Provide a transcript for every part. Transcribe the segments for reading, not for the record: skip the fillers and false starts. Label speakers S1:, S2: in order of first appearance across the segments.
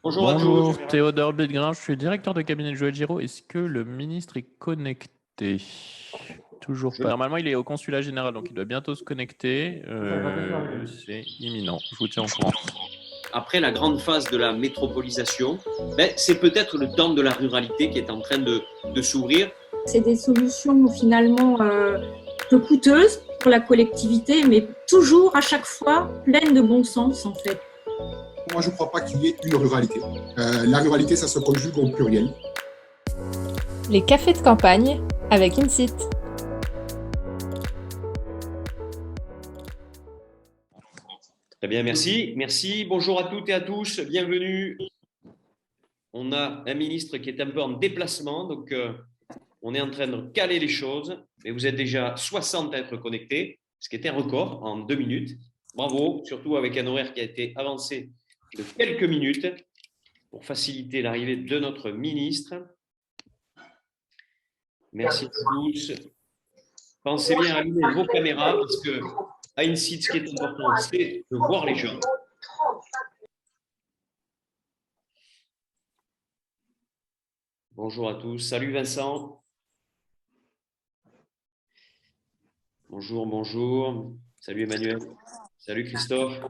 S1: Bonjour à
S2: Bonjour,
S1: tous.
S2: Théodore Bedgrin, je suis directeur de cabinet de Joël Giraud. Est-ce que le ministre est connecté? Toujours pas.
S1: Je-
S2: Normalement, il est au consulat général, donc il doit bientôt se connecter. C'est imminent. Je vous tiens au courant.
S1: Après la grande phase de la métropolisation, c'est peut-être le temps de la ruralité qui est en train de s'ouvrir.
S3: C'est des solutions finalement peu coûteuses pour la collectivité, mais toujours à chaque fois pleines de bon sens en fait.
S4: Moi, je ne crois pas qu'il y ait une ruralité. La ruralité, ça se conjugue au pluriel.
S5: Les cafés de campagne avec Insit.
S1: Très bien, merci. Merci. Bonjour à toutes et à tous. Bienvenue. On a un ministre qui est un peu en déplacement, donc on est en train de caler les choses. Mais vous êtes déjà 60 à être connectés, ce qui est un record en 2 minutes. Bravo, surtout avec un horaire qui a été avancé de quelques minutes pour faciliter l'arrivée de notre ministre. Merci à tous. Pensez bien à allumer vos caméras parce que à Insit, ce qui est important, c'est de voir les gens. Bonjour à tous. Salut Vincent. Bonjour, bonjour. Salut Emmanuel. Salut Christophe.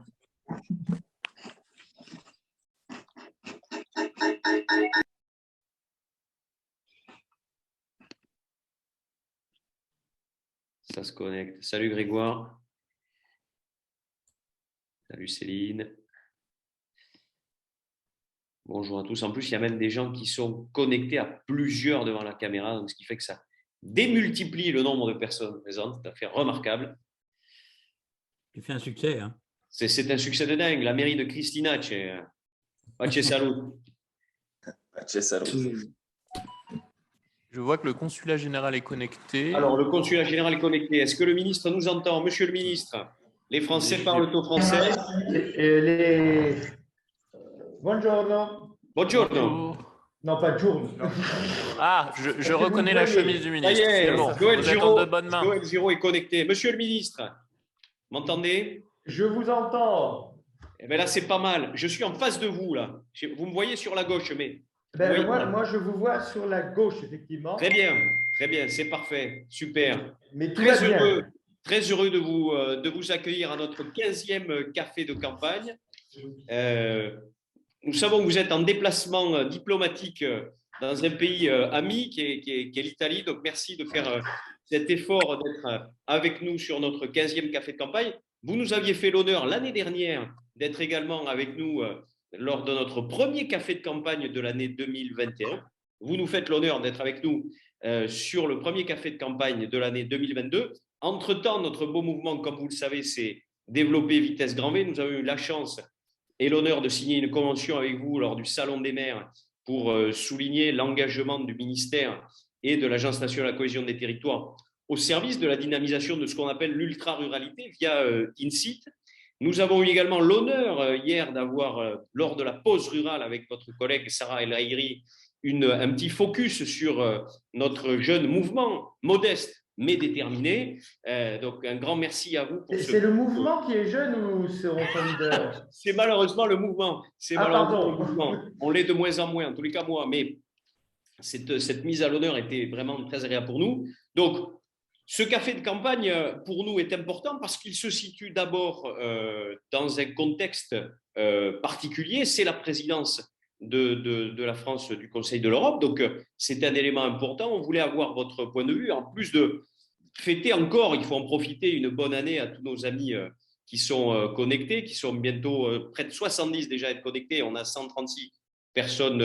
S1: Ça se connecte. Salut Grégoire. Salut Céline. Bonjour à tous. En plus, il y a même des gens qui sont connectés à plusieurs devant la caméra, donc ce qui fait que ça démultiplie le nombre de personnes présentes. C'est tout à fait remarquable.
S6: Tu fais un succès, hein.
S1: C'est un succès de dingue. La mairie de Cristina, salut.
S2: Je vois que le consulat général est connecté.
S1: Alors, le consulat général est connecté. Est-ce que le ministre nous entend? Monsieur le ministre, les Français parlent au français.
S7: Buongiorno.
S1: Buongiorno.
S7: Non, pas giorno.
S2: Ah, je reconnais la chemise du ministre.
S1: Ça y est,
S2: C'est bon,
S1: Joël
S2: vous êtes
S1: Giraud,
S2: en de bonnes mains.
S1: Joël Giraud est connecté. Monsieur le ministre, m'entendez?
S7: Je vous entends.
S1: Eh bien là, c'est pas mal. Je suis en face de vous, là. Vous me voyez sur la gauche, mais…
S7: Moi, je vous vois sur la gauche, effectivement.
S1: Très bien, c'est parfait, super.
S7: Mais tout va bien.
S1: Très heureux de vous accueillir à notre 15e café de campagne. Nous savons que vous êtes en déplacement diplomatique dans un pays ami qui est l'Italie. Donc, merci de faire cet effort d'être avec nous sur notre 15e café de campagne. Vous nous aviez fait l'honneur l'année dernière d'être également avec nous lors de notre premier café de campagne de l'année 2021. Vous nous faites l'honneur d'être avec nous sur le premier café de campagne de l'année 2022. Entre-temps, notre beau mouvement, comme vous le savez, c'est développer vitesse grand V. Nous avons eu la chance et l'honneur de signer une convention avec vous lors du Salon des maires pour souligner l'engagement du ministère et de l'Agence nationale de la cohésion des territoires au service de la dynamisation de ce qu'on appelle l'ultra-ruralité via Insit. Nous avons eu également l'honneur hier d'avoir, lors de la pause rurale avec votre collègue Sarah El Haïry, un petit focus sur notre jeune mouvement modeste mais déterminé. Donc, un grand merci à vous.
S7: C'est le mouvement qui est jeune ou seront leader?
S1: C'est malheureusement le mouvement.
S7: Pardon.
S1: Le mouvement. On l'est de moins en moins, en tous les cas moi. Mais cette mise à l'honneur était vraiment très agréable pour nous. Donc, ce café de campagne, pour nous, est important parce qu'il se situe d'abord dans un contexte particulier. C'est la présidence de la France du Conseil de l'Europe. Donc, c'est un élément important. On voulait avoir votre point de vue. En plus de fêter encore, il faut en profiter, une bonne année à tous nos amis qui sont connectés, qui sont bientôt près de 70 déjà à être connectés. On a 136 personnes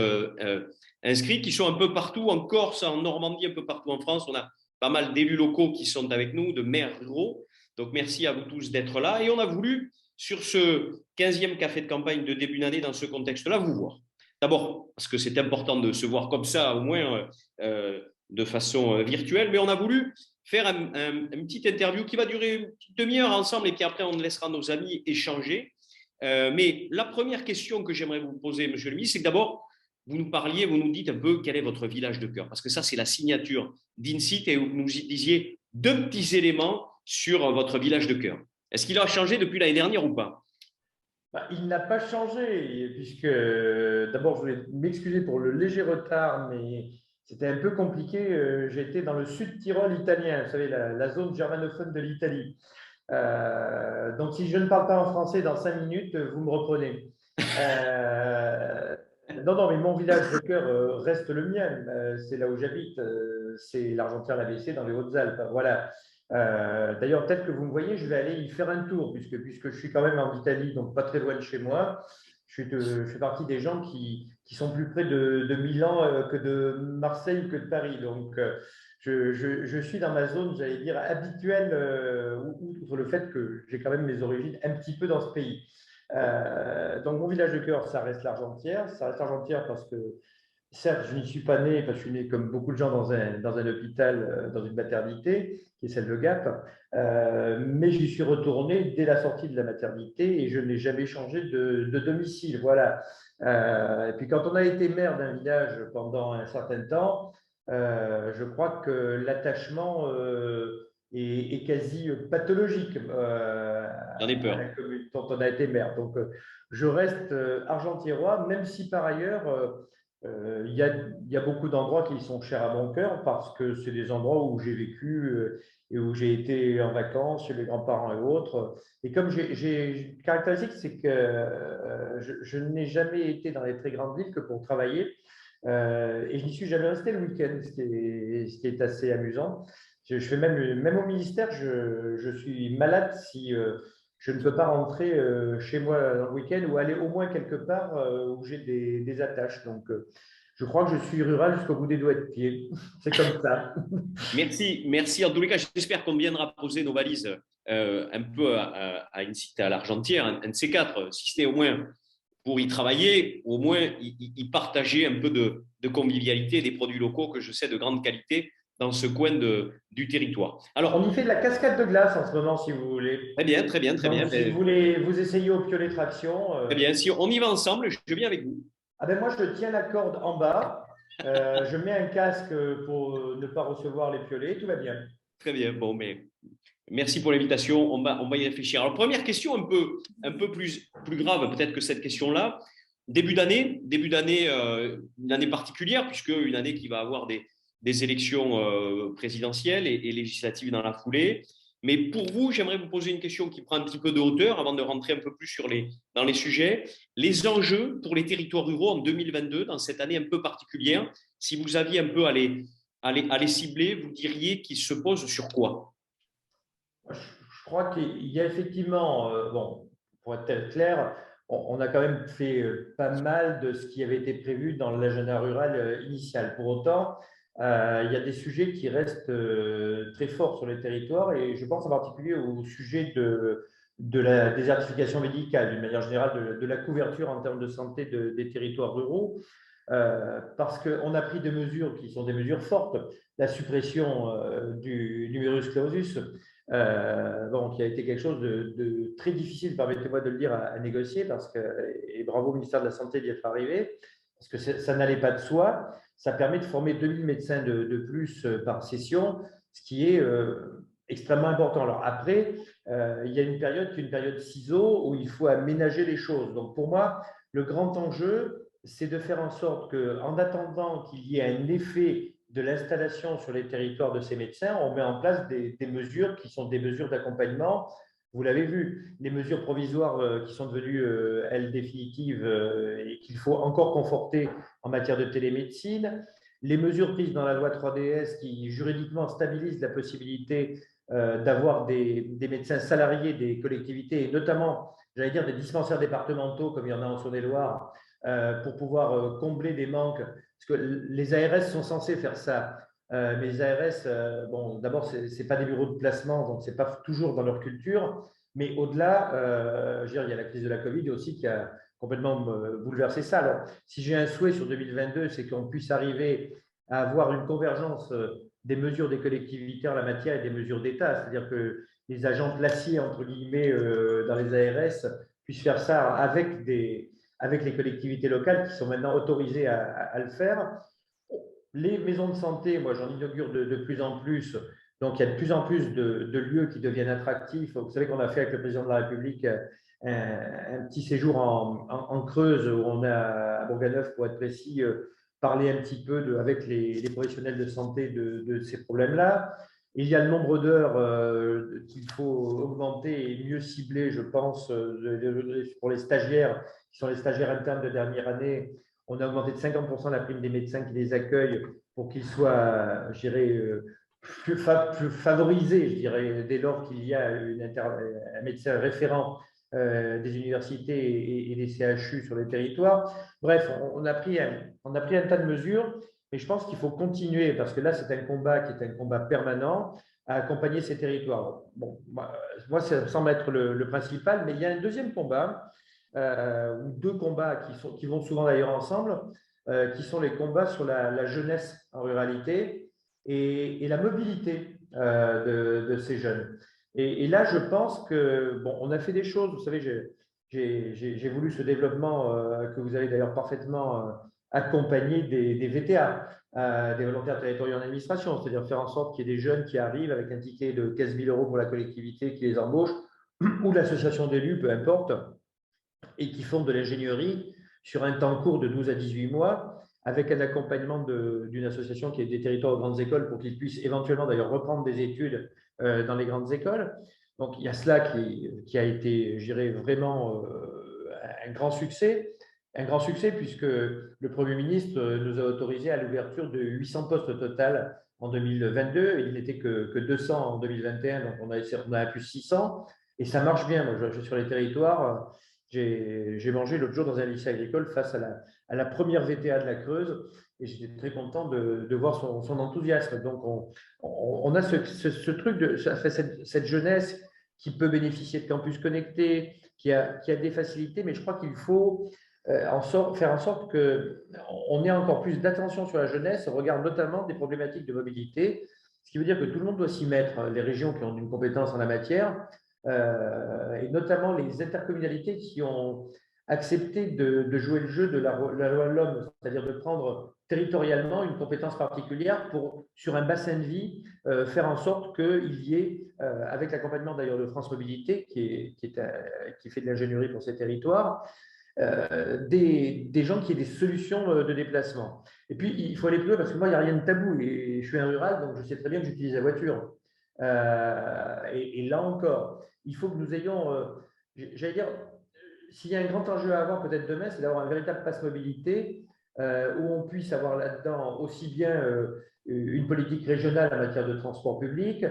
S1: inscrites qui sont un peu partout, en Corse, en Normandie, un peu partout en France. On a pas mal d'élus locaux qui sont avec nous, de maires ruraux. Donc, merci à vous tous d'être là. Et on a voulu, sur ce 15e café de campagne de début d'année, dans ce contexte-là, vous voir. D'abord, parce que c'est important de se voir comme ça, au moins de façon virtuelle, mais on a voulu faire une petite interview qui va durer une petite demi-heure ensemble et puis après, on laissera nos amis échanger. Mais la première question que j'aimerais vous poser, monsieur le ministre, c'est que d'abord, vous nous dites un peu quel est votre village de cœur, parce que ça, c'est la signature d'Insit et vous nous disiez 2 petits éléments sur votre village de cœur. Est-ce qu'il a changé depuis l'année dernière ou pas?
S7: Il n'a pas changé, puisque d'abord, je voulais m'excuser pour le léger retard, mais c'était un peu compliqué. J'étais dans le sud Tyrol italien, vous savez, la zone germanophone de l'Italie. Donc, si je ne parle pas en français dans 5 minutes, vous me reprenez. Non, non, mais mon village de cœur reste le mien. C'est là où j'habite. C'est l'Argentière-la-Bessée dans les Hautes-Alpes. Voilà. D'ailleurs, peut-être que vous me voyez, je vais aller y faire un tour, puisque je suis quand même en Italie, donc pas très loin de chez moi. Je fais partie des gens qui sont plus près de Milan que de Marseille ou que de Paris. Donc, je suis dans ma zone, j'allais dire, habituelle, outre le fait que j'ai quand même mes origines un petit peu dans ce pays. Donc, mon village de cœur, ça reste l'Argentière. Ça reste l'Argentière parce que, certes, je n'y suis pas né, parce que je suis né comme beaucoup de gens dans un hôpital, dans une maternité, qui est celle de Gap, mais j'y suis retourné dès la sortie de la maternité et je n'ai jamais changé de domicile. Voilà. Et puis, quand on a été maire d'un village pendant un certain temps, je crois que l'attachement est quasi pathologique
S1: J'en ai peur.
S7: à la commune dont on a été maire. Donc, je reste argentiérois, même si par ailleurs, il y a beaucoup d'endroits qui sont chers à mon cœur parce que c'est des endroits où j'ai vécu et où j'ai été en vacances chez mes grands-parents et autres. Et comme j'ai une caractéristique, c'est que je n'ai jamais été dans les très grandes villes que pour travailler. Et je n'y suis jamais resté le week-end, ce qui est assez amusant. Je fais même au ministère, je suis malade si je ne peux pas rentrer chez moi dans le week-end ou aller au moins quelque part où j'ai des attaches. Donc, je crois que je suis rural jusqu'au bout des doigts de pied. C'est comme ça.
S1: Merci, merci. En tous les cas, j'espère qu'on viendra poser nos valises un peu à une cité à l'Argentière, un de ces quatre, si c'était au moins pour y travailler, au moins y partager un peu de convivialité, des produits locaux que je sais de grande qualité dans ce coin du territoire. Alors,
S7: on y fait de la cascade de glace en ce moment, si vous voulez.
S1: Très bien, très bien, très bien.
S7: Si vous voulez vous essayer au piolet traction.
S1: Très bien, si on y va ensemble, je viens avec vous.
S7: Ah ben moi, je tiens la corde en bas. Je mets un casque pour ne pas recevoir les piolets. Tout va bien.
S1: Très bien. Bon, mais merci pour l'invitation. On va y réfléchir. Alors, première question un peu plus grave peut-être que cette question-là. Début d'année, une année particulière, puisque une année qui va avoir des élections présidentielles et législatives dans la foulée. Mais pour vous, j'aimerais vous poser une question qui prend un petit peu de hauteur avant de rentrer un peu plus dans les sujets. Les enjeux pour les territoires ruraux en 2022, dans cette année un peu particulière, si vous aviez un peu à les cibler, vous diriez qu'ils se posent sur quoi?
S7: Je crois qu'il y a effectivement, bon, pour être clair, on a quand même fait pas mal de ce qui avait été prévu dans l'agenda rural initial. Pour autant, il y a des sujets qui restent très forts sur les territoires et je pense en particulier au sujet de la désertification médicale, d'une manière générale, de la couverture en termes de santé des territoires ruraux, parce qu'on a pris des mesures qui sont des mesures fortes, la suppression du numerus clausus, qui a été quelque chose de très difficile, permettez-moi de le dire, à négocier, et bravo au ministère de la Santé d'y être arrivé, parce que ça n'allait pas de soi. Ça permet de former 2000 médecins de plus par session, ce qui est extrêmement important. Alors après, il y a une période qui est une période ciseaux où il faut aménager les choses. Donc pour moi, le grand enjeu, c'est de faire en sorte qu'en attendant qu'il y ait un effet de l'installation sur les territoires de ces médecins, on met en place des mesures qui sont des mesures d'accompagnement. Vous l'avez vu, les mesures provisoires qui sont devenues, elles, définitives et qu'il faut encore conforter en matière de télémédecine, les mesures prises dans la loi 3DS qui juridiquement stabilisent la possibilité d'avoir des médecins salariés des collectivités et notamment, j'allais dire, des dispensaires départementaux comme il y en a en Saône-et-Loire pour pouvoir combler des manques. Parce que les ARS sont censés faire ça. Mais les ARS, d'abord, ce n'est pas des bureaux de placement, donc ce n'est pas toujours dans leur culture. Mais au-delà, il y a la crise de la Covid aussi qui a complètement bouleversé ça. Alors, si j'ai un souhait sur 2022, c'est qu'on puisse arriver à avoir une convergence des mesures des collectivités en la matière et des mesures d'État. C'est-à-dire que les agents placés, entre guillemets, dans les ARS puissent faire ça avec les collectivités locales qui sont maintenant autorisées à le faire. Les maisons de santé, moi j'en inaugure de plus en plus, donc il y a de plus en plus de lieux qui deviennent attractifs. Vous savez qu'on a fait avec le président de la République un petit séjour en Creuse où on a, à Bourganeuf pour être précis, parlé un petit peu avec les professionnels de santé de ces problèmes-là. Il y a le nombre d'heures qu'il faut augmenter et mieux cibler, je pense, pour les stagiaires, qui sont les stagiaires internes de dernière année. On a augmenté de 50% la prime des médecins qui les accueillent pour qu'ils soient, je dirais, plus favorisés, je dirais, dès lors qu'il y a un médecin référent des universités et des CHU sur les territoires. Bref, on a pris un tas de mesures, mais je pense qu'il faut continuer, parce que là, c'est un combat qui est un combat permanent, à accompagner ces territoires. Bon, moi, ça me semble être le principal, mais il y a un deuxième combat, ou deux combats qui vont souvent d'ailleurs ensemble, qui sont les combats sur la jeunesse en ruralité et la mobilité de ces jeunes. Et là, je pense que, bon, on a fait des choses, vous savez, j'ai voulu ce développement que vous avez d'ailleurs parfaitement accompagné des VTA, des volontaires territoriaux en administration, c'est-à-dire faire en sorte qu'il y ait des jeunes qui arrivent avec un ticket de 15 000 € pour la collectivité qui les embauche, ou l'association d'élus, peu importe, et qui font de l'ingénierie sur un temps court de 12 à 18 mois, avec un accompagnement d'une association qui est des territoires aux grandes écoles pour qu'ils puissent éventuellement d'ailleurs reprendre des études dans les grandes écoles. Donc, il y a cela qui a été, je dirais, vraiment un grand succès. Un grand succès puisque le Premier ministre nous a autorisé à l'ouverture de 800 postes au total en 2022. Il n'était que 200 en 2021, donc on a plus 600. Et ça marche bien. Moi, je suis sur les territoires. J'ai mangé l'autre jour dans un lycée agricole face à la première VTA de la Creuse et j'étais très content de voir son enthousiasme. Donc, on a ce truc, cette jeunesse qui peut bénéficier de campus connectés, qui a des facilités, mais je crois qu'il faut faire en sorte qu'on ait encore plus d'attention sur la jeunesse, on regarde notamment des problématiques de mobilité, ce qui veut dire que tout le monde doit s'y mettre, les régions qui ont une compétence en la matière, et notamment les intercommunalités qui ont accepté de jouer le jeu de la loi de l'homme, c'est-à-dire de prendre territorialement une compétence particulière pour, sur un bassin de vie, faire en sorte qu'il y ait, avec l'accompagnement d'ailleurs de France Mobilité, qui fait de l'ingénierie pour ces territoires, des gens qui aient des solutions de déplacement. Et puis, il faut aller plus loin parce que moi, il n'y a rien de tabou et je suis un rural, donc je sais très bien que j'utilise la voiture. Et là encore, il faut que nous ayons, j'allais dire, s'il y a un grand enjeu à avoir peut-être demain, c'est d'avoir un véritable pass mobilité où on puisse avoir là-dedans aussi bien une politique régionale en matière de transport public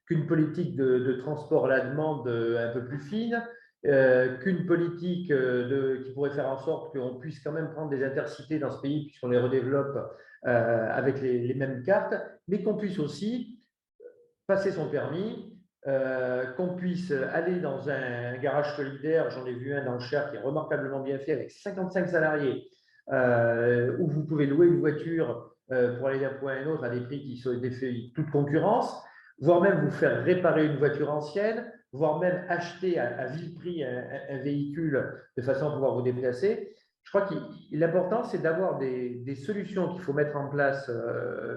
S7: qu'une politique de transport à la demande un peu plus fine, qu'une politique qui pourrait faire en sorte qu'on puisse quand même prendre des intercités dans ce pays puisqu'on les redéveloppe avec les mêmes cartes, mais qu'on puisse aussi passer son permis, qu'on puisse aller dans un garage solidaire, j'en ai vu un dans le Cher qui est remarquablement bien fait avec 55 salariés, où vous pouvez louer une voiture pour aller d'un point à un autre à des prix qui sont défiant toute concurrence, voire même vous faire réparer une voiture ancienne, voire même acheter à vil prix un véhicule de façon à pouvoir vous déplacer. Je crois que l'important, c'est d'avoir des solutions qu'il faut mettre en place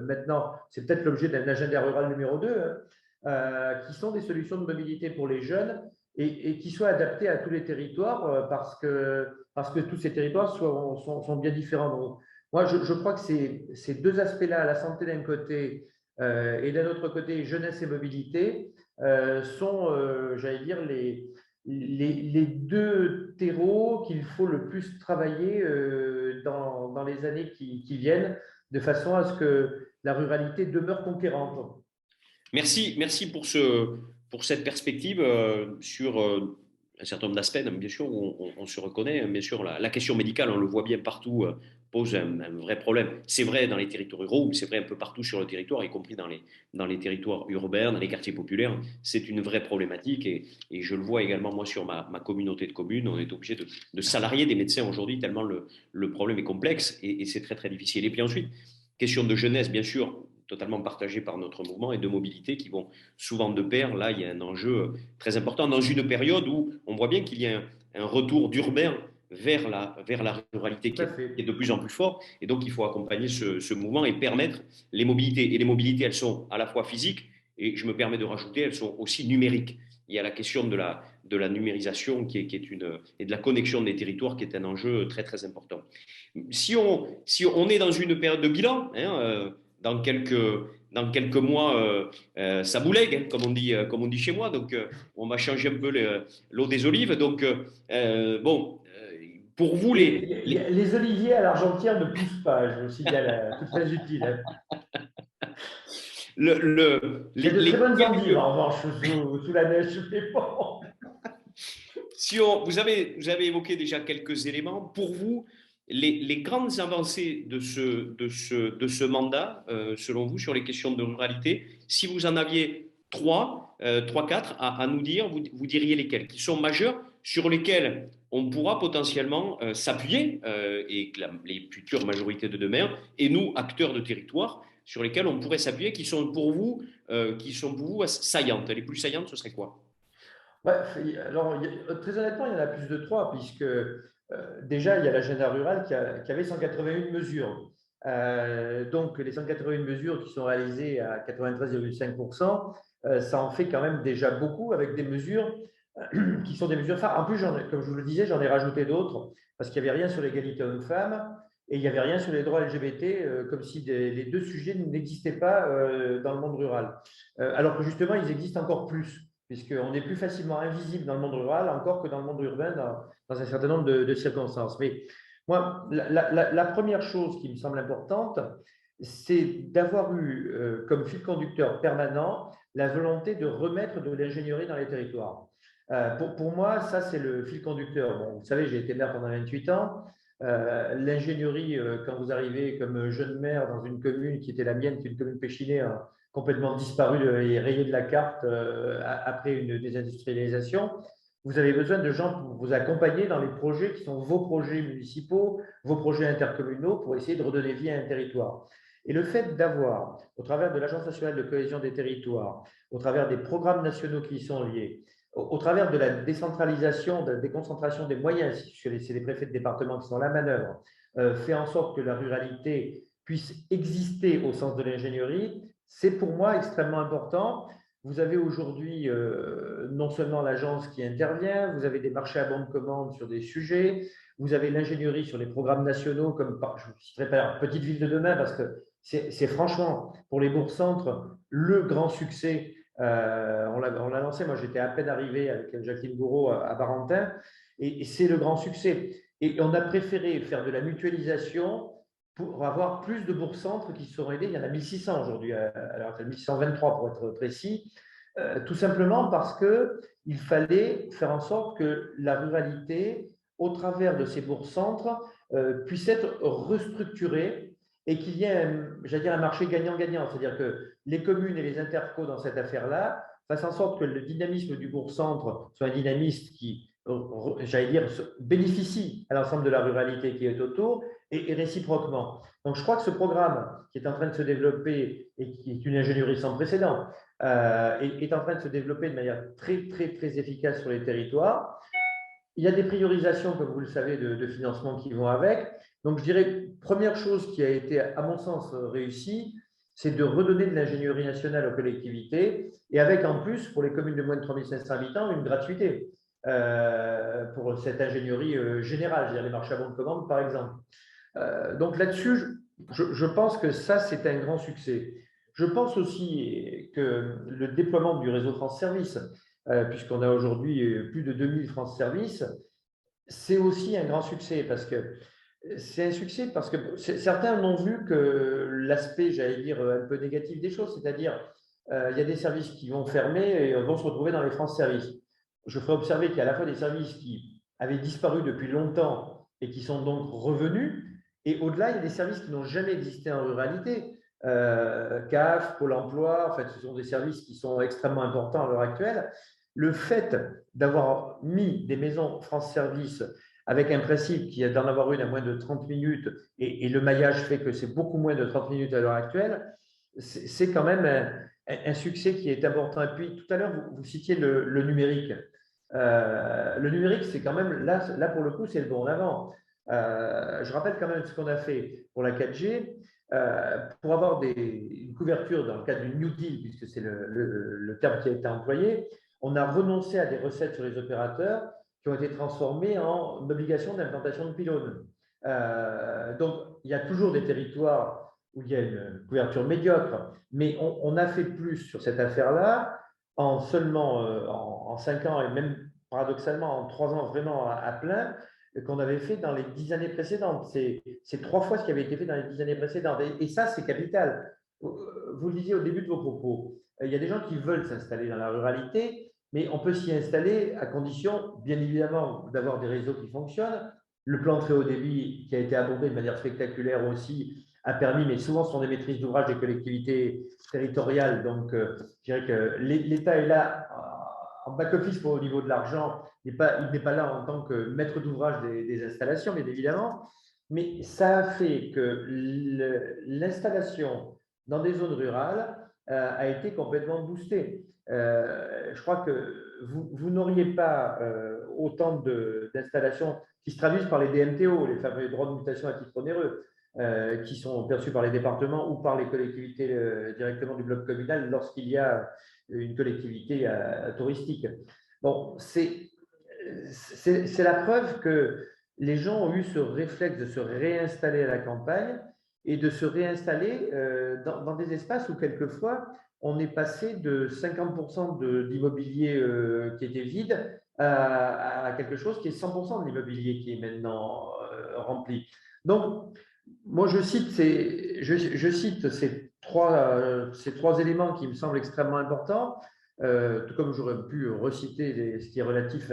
S7: maintenant. C'est peut-être l'objet d'un agenda rural numéro 2, qui sont des solutions de mobilité pour les jeunes et qui soient adaptées à tous les territoires parce que tous ces territoires sont bien différents. Donc, moi, je crois que ces deux aspects-là, la santé d'un côté et d'un autre côté, jeunesse et mobilité, sont, j'allais dire, les deux terreaux qu'il faut le plus travailler dans les années qui viennent, de façon à ce que la ruralité demeure conquérante.
S1: Merci pour cette perspective sur un certain nombre d'aspects. Bien sûr, on se reconnaît. Bien sûr, la question médicale, on le voit bien partout, pose un vrai problème. C'est vrai dans les territoires ruraux, mais c'est vrai un peu partout sur le territoire, y compris dans les territoires urbains, dans les quartiers populaires. C'est une vraie problématique et je le vois également, moi, sur ma communauté de communes. On est obligé de salarier des médecins aujourd'hui tellement le problème est complexe et c'est très, très difficile. Et puis ensuite, question de jeunesse, bien sûr, totalement partagée par notre mouvement et de mobilité qui vont souvent de pair. Là, il y a un enjeu très important dans une période où on voit bien qu'il y a un retour d'urbain vers la ruralité qui est de plus en plus fort. Et donc, il faut accompagner ce mouvement et permettre les mobilités. Et les mobilités, elles sont à la fois physiques et, je me permets de rajouter, elles sont aussi numériques. Il y a la question de de la numérisation et de la connexion des territoires qui est un enjeu très, très important. Si on est dans une période de bilan, hein, dans quelques mois, ça boulegue, hein, comme on dit chez moi, donc on va changer un peu l'eau des olives. Donc, pour vous,
S7: les oliviers à l'Argentière ne poussent pas, je vous signale, c'est très utile. Hein. Il y a de très bonnes endives, en revanche, sous la neige, sous les ponts.
S1: Vous avez évoqué déjà quelques éléments. Pour vous, les grandes avancées de ce mandat, selon vous, sur les questions de ruralité, si vous en aviez 4 à nous dire, vous diriez lesquelles qui sont majeures, sur lesquelles on pourra potentiellement s'appuyer, et les futures majorités de demain, et nous, acteurs de territoire, sur lesquelles on pourrait s'appuyer, qui sont pour vous saillantes. Les plus saillantes, ce serait quoi?
S7: Alors, très honnêtement, il y en a plus de 3, puisque déjà, il y a l'agenda rural qui avait 181 mesures. Donc, les 181 mesures qui sont réalisées à 93,5%, ça en fait quand même déjà beaucoup, avec des mesures qui sont des mesures phares. En plus, comme je vous le disais, j'en ai rajouté d'autres, parce qu'il n'y avait rien sur l'égalité homme-femme et il n'y avait rien sur les droits LGBT, comme si les deux sujets n'existaient pas dans le monde rural. Alors que justement, ils existent encore plus, puisqu'on est plus facilement invisible dans le monde rural encore que dans le monde urbain, dans un certain nombre de circonstances. Mais moi, la première chose qui me semble importante, c'est d'avoir eu comme fil conducteur permanent la volonté de remettre de l'ingénierie dans les territoires. Pour moi, ça, c'est le fil conducteur. Bon, vous savez, j'ai été maire pendant 28 ans. L'ingénierie, quand vous arrivez comme jeune maire dans une commune qui était la mienne, qui est une commune péchinée, complètement disparu et rayé de la carte après une désindustrialisation, vous avez besoin de gens pour vous accompagner dans les projets qui sont vos projets municipaux, vos projets intercommunaux, pour essayer de redonner vie à un territoire. Et le fait d'avoir, au travers de l'Agence nationale de cohésion des territoires, au travers des programmes nationaux qui y sont liés, au travers de la décentralisation, de la déconcentration des moyens, c'est les préfets de département qui sont à la manœuvre, fait en sorte que la ruralité puisse exister au sens de l'ingénierie, c'est pour moi extrêmement important. Vous avez aujourd'hui non seulement l'agence qui intervient, vous avez des marchés à bon de commande sur des sujets, vous avez l'ingénierie sur les programmes nationaux, comme je ne citerai pas la petite ville de demain, parce que c'est franchement, pour les bourgs-centres, le grand succès. On l'a lancé, moi j'étais à peine arrivé avec Jacqueline Gouraud à Barentin, et c'est le grand succès. Et on a préféré faire de la mutualisation pour avoir plus de bourgs-centres qui seront aidés. Il y en a 1600 aujourd'hui, alors 1623 pour être précis, tout simplement parce qu'il fallait faire en sorte que la ruralité, au travers de ces bourgs-centres, puisse être restructurée et qu'il y ait un marché gagnant-gagnant, c'est-à-dire que les communes et les intercos dans cette affaire-là fassent en sorte que le dynamisme du bourg-centre soit un dynamisme qui, bénéficie à l'ensemble de la ruralité qui est autour et réciproquement. Donc, je crois que ce programme qui est en train de se développer et qui est une ingénierie sans précédent est en train de se développer de manière très, très, très efficace sur les territoires. Il y a des priorisations, comme vous le savez, de financement qui vont avec. Donc, je dirais, première chose qui a été, à mon sens, réussie, c'est de redonner de l'ingénierie nationale aux collectivités et avec en plus, pour les communes de moins de 3500 habitants, une gratuité pour cette ingénierie générale, c'est-à-dire les marchés à bon de commande, par exemple. Donc là-dessus, je pense que ça, c'est un grand succès. Je pense aussi que le déploiement du réseau France Service, puisqu'on a aujourd'hui plus de 2000 France Service, c'est aussi un grand succès parce que certains n'ont vu que l'aspect, j'allais dire, un peu négatif des choses, c'est-à-dire il y a des services qui vont fermer et vont se retrouver dans les France Service. Je ferai observer qu'il y a à la fois des services qui avaient disparu depuis longtemps et qui sont donc revenus, et au-delà, il y a des services qui n'ont jamais existé en ruralité. CAF, Pôle emploi, en fait, ce sont des services qui sont extrêmement importants à l'heure actuelle. Le fait d'avoir mis des maisons France Service avec un principe qui est d'en avoir une à moins de 30 minutes, et le maillage fait que c'est beaucoup moins de 30 minutes à l'heure actuelle, c'est quand même un succès qui est important. Et puis, tout à l'heure, vous citiez le numérique. Le numérique, c'est quand même, là pour le coup, c'est le bon en avant. Je rappelle quand même ce qu'on a fait pour la 4G. Pour avoir une couverture dans le cadre du New Deal, puisque c'est le terme qui a été employé, on a renoncé à des recettes sur les opérateurs qui ont été transformées en obligation d'implantation de pylônes. Donc, il y a toujours des territoires où il y a une couverture médiocre, mais on a fait plus sur cette affaire-là en seulement en 5 ans et même paradoxalement en 3 ans vraiment à plein qu'on avait fait dans les 10 années précédentes. C'est 3 fois ce qui avait été fait dans les 10 années précédentes. Et ça, c'est capital. Vous le disiez au début de vos propos, il y a des gens qui veulent s'installer dans la ruralité, mais on peut s'y installer à condition, bien évidemment, d'avoir des réseaux qui fonctionnent. Le plan très haut débit qui a été abordé de manière spectaculaire aussi a permis, mais souvent ce sont des maîtrises d'ouvrage des collectivités territoriales. Donc, je dirais que l'État est là en back-office au niveau de l'argent. Il n'est pas là en tant que maître d'ouvrage des installations, bien évidemment. Mais ça a fait que l'installation dans des zones rurales a été complètement boostée. Je crois que vous n'auriez pas autant d'installations qui se traduisent par les DMTO, les fameux droits de mutation à titre onéreux, qui sont perçus par les départements ou par les collectivités directement du bloc communal lorsqu'il y a une collectivité touristique. Bon, c'est la preuve que les gens ont eu ce réflexe de se réinstaller à la campagne et de se réinstaller dans des espaces où quelquefois on est passé de 50% d'immobilier qui était vide à quelque chose qui est 100% de l'immobilier qui est maintenant rempli. Donc, moi, je cite ces trois éléments qui me semblent extrêmement importants, tout comme j'aurais pu reciter ce qui est relatif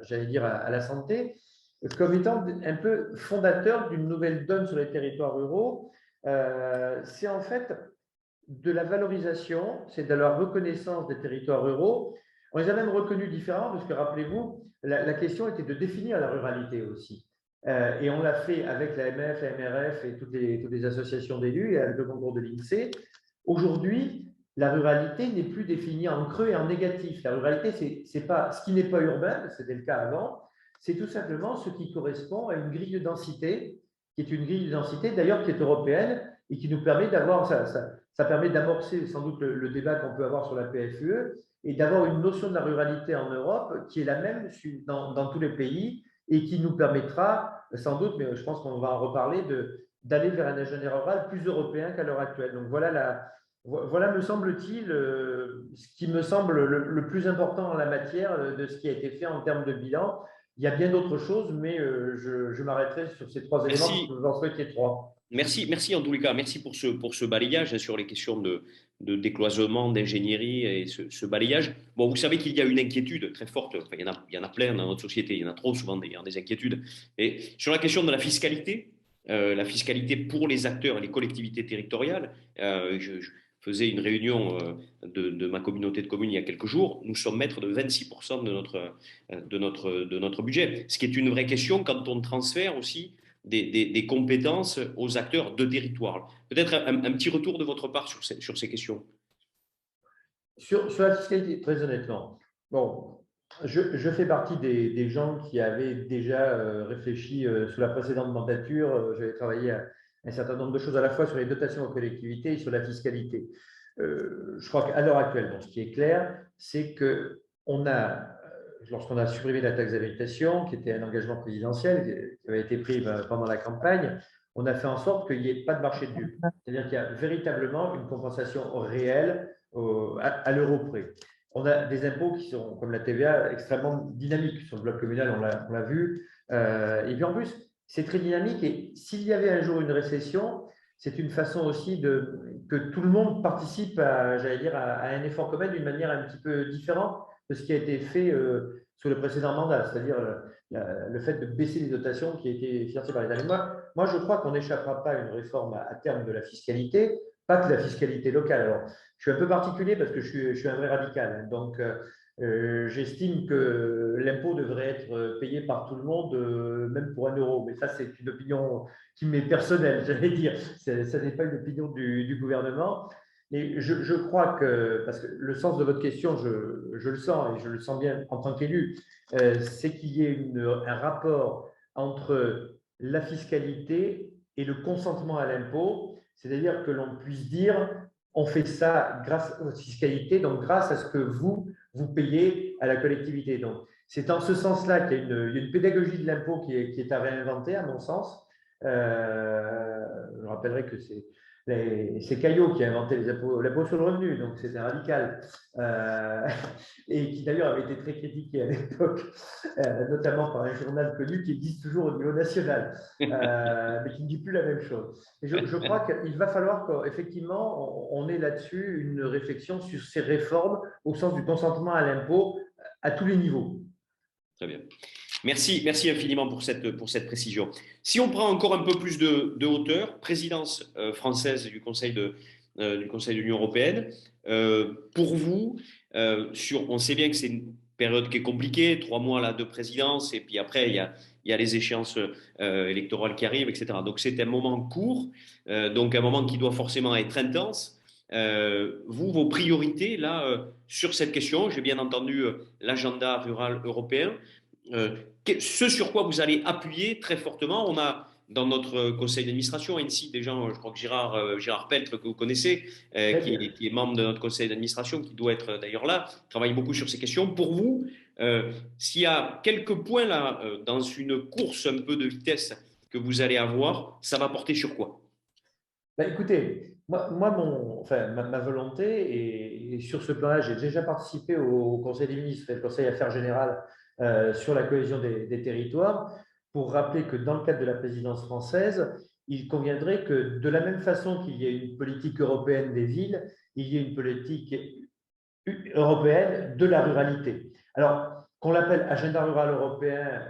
S7: j'allais dire, à la santé, comme étant un peu fondateur d'une nouvelle donne sur les territoires ruraux. C'est en fait de la valorisation, c'est de la reconnaissance des territoires ruraux. On les a même reconnus différemment parce que, rappelez-vous, la question était de définir la ruralité aussi. Et on l'a fait avec la MF, la MRF et toutes les associations d'élus et avec le concours de l'INSEE. Aujourd'hui, la ruralité n'est plus définie en creux et en négatif. La ruralité, c'est pas ce qui n'est pas urbain, c'était le cas avant, c'est tout simplement ce qui correspond à une grille de densité, qui est une grille de densité d'ailleurs qui est européenne et qui nous permet d'avoir, ça permet d'amorcer sans doute le débat qu'on peut avoir sur la PFUE et d'avoir une notion de la ruralité en Europe qui est la même dans tous les pays et qui nous permettra sans doute, mais je pense qu'on va en reparler, d'aller vers un agenda rural plus européen qu'à l'heure actuelle. Donc voilà, me semble-t-il, ce qui me semble le plus important en la matière de ce qui a été fait en termes de bilan. Il y a bien d'autres choses, mais je m'arrêterai sur ces 3 éléments, parce que vous en souhaitiez 3.
S1: Merci en tous les cas, merci pour ce balayage sur les questions de décloisonnement, d'ingénierie et ce balayage. Bon, vous savez qu'il y a une inquiétude très forte, enfin, il y en a plein dans notre société, il y en a trop souvent des inquiétudes. Et sur la question de la fiscalité pour les acteurs et les collectivités territoriales, je faisais une réunion de ma communauté de communes il y a quelques jours, nous sommes maîtres de 26% de notre budget, ce qui est une vraie question quand on transfère aussi des compétences aux acteurs de territoire. Peut-être un petit retour de votre part sur ces questions.
S7: Sur la fiscalité, très honnêtement, bon, je fais partie des gens qui avaient déjà réfléchi sous la précédente mandature. J'avais travaillé à un certain nombre de choses à la fois sur les dotations aux collectivités et sur la fiscalité. Je crois qu'à l'heure actuelle, ce qui est clair, c'est qu'on a, lorsqu'on a supprimé la taxe d'habitation, qui était un engagement présidentiel, qui avait été pris pendant la campagne, on a fait en sorte qu'il n'y ait pas de marché de dupes. C'est-à-dire qu'il y a véritablement une compensation réelle à l'euro près. On a des impôts qui sont, comme la TVA, extrêmement dynamiques. Sur le bloc communal, on l'a vu. Et puis en plus, c'est très dynamique. Et s'il y avait un jour une récession, c'est une façon aussi que tout le monde participe à un effort commun d'une manière un petit peu différente de ce qui a été fait sous le précédent mandat, c'est-à-dire le fait de baisser les dotations qui a été financées par l'État. Moi, je crois qu'on n'échappera pas à une réforme à terme de la fiscalité, pas que la fiscalité locale. Alors, je suis un peu particulier parce que je suis un vrai radical. Donc, j'estime que l'impôt devrait être payé par tout le monde, même pour 1 euro. Mais ça, c'est une opinion qui m'est personnelle, j'allais dire. Ça n'est pas une opinion du gouvernement. Et je crois que, parce que le sens de votre question, je le sens, et je le sens bien en tant qu'élu, c'est qu'il y ait un rapport entre la fiscalité et le consentement à l'impôt, c'est-à-dire que l'on puisse dire on fait ça grâce aux fiscalités, donc grâce à ce que vous vous payez à la collectivité. Donc, c'est en ce sens-là qu'il y a une pédagogie de l'impôt qui est à réinventer, à mon sens. Je rappellerai que c'est Caillot qui a inventé l'impôt sur le revenu, donc c'était radical, et qui d'ailleurs avait été très critiqué à l'époque, notamment par un journal connu qui existe toujours au niveau national, mais qui ne dit plus la même chose. Et je crois qu'il va falloir qu'effectivement on ait là-dessus une réflexion sur ces réformes au sens du consentement à l'impôt à tous les niveaux.
S1: Très bien. Merci infiniment pour cette précision. Si on prend encore un peu plus de hauteur, présidence française du Conseil de l'Union européenne, pour vous, on sait bien que c'est une période qui est compliquée, 3 mois là, de présidence, et puis après, il y a les échéances électorales qui arrivent, etc. Donc, c'est un moment court, donc un moment qui doit forcément être intense. Vos priorités là sur cette question, j'ai bien entendu l'agenda rural européen. Ce sur quoi vous allez appuyer très fortement, on a dans notre conseil d'administration ici des gens, je crois que Gérard Peltre, que vous connaissez, qui est membre de notre conseil d'administration, qui doit être d'ailleurs là, travaille beaucoup sur ces questions. Pour vous, s'il y a quelques points là dans une course un peu de vitesse que vous allez avoir, ça va porter sur quoi?
S7: Écoutez, ma volonté, et sur ce plan-là, j'ai déjà participé au Conseil des ministres et au Conseil Affaires Générales sur la cohésion des territoires, pour rappeler que dans le cadre de la présidence française, il conviendrait que de la même façon qu'il y ait une politique européenne des villes, il y ait une politique européenne de la ruralité. Alors, qu'on l'appelle agenda rural européen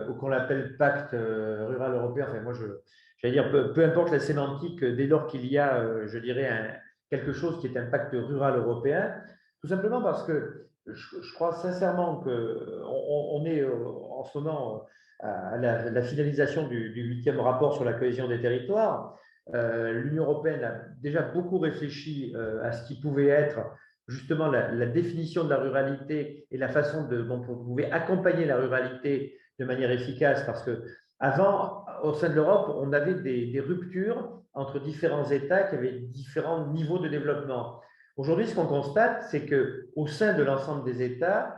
S7: ou qu'on l'appelle pacte rural européen, enfin moi j'allais dire, peu importe la sémantique, dès lors qu'il y a, je dirais, quelque chose qui est un pacte rural européen, tout simplement parce que je crois sincèrement qu'on est en ce moment à la finalisation du 8e rapport sur la cohésion des territoires. L'Union européenne a déjà beaucoup réfléchi à ce qui pouvait être justement la définition de la ruralité et la façon dont on pouvait accompagner la ruralité de manière efficace, parce que avant, au sein de l'Europe, on avait des ruptures entre différents États qui avaient différents niveaux de développement. Aujourd'hui, ce qu'on constate, c'est qu'au sein de l'ensemble des États,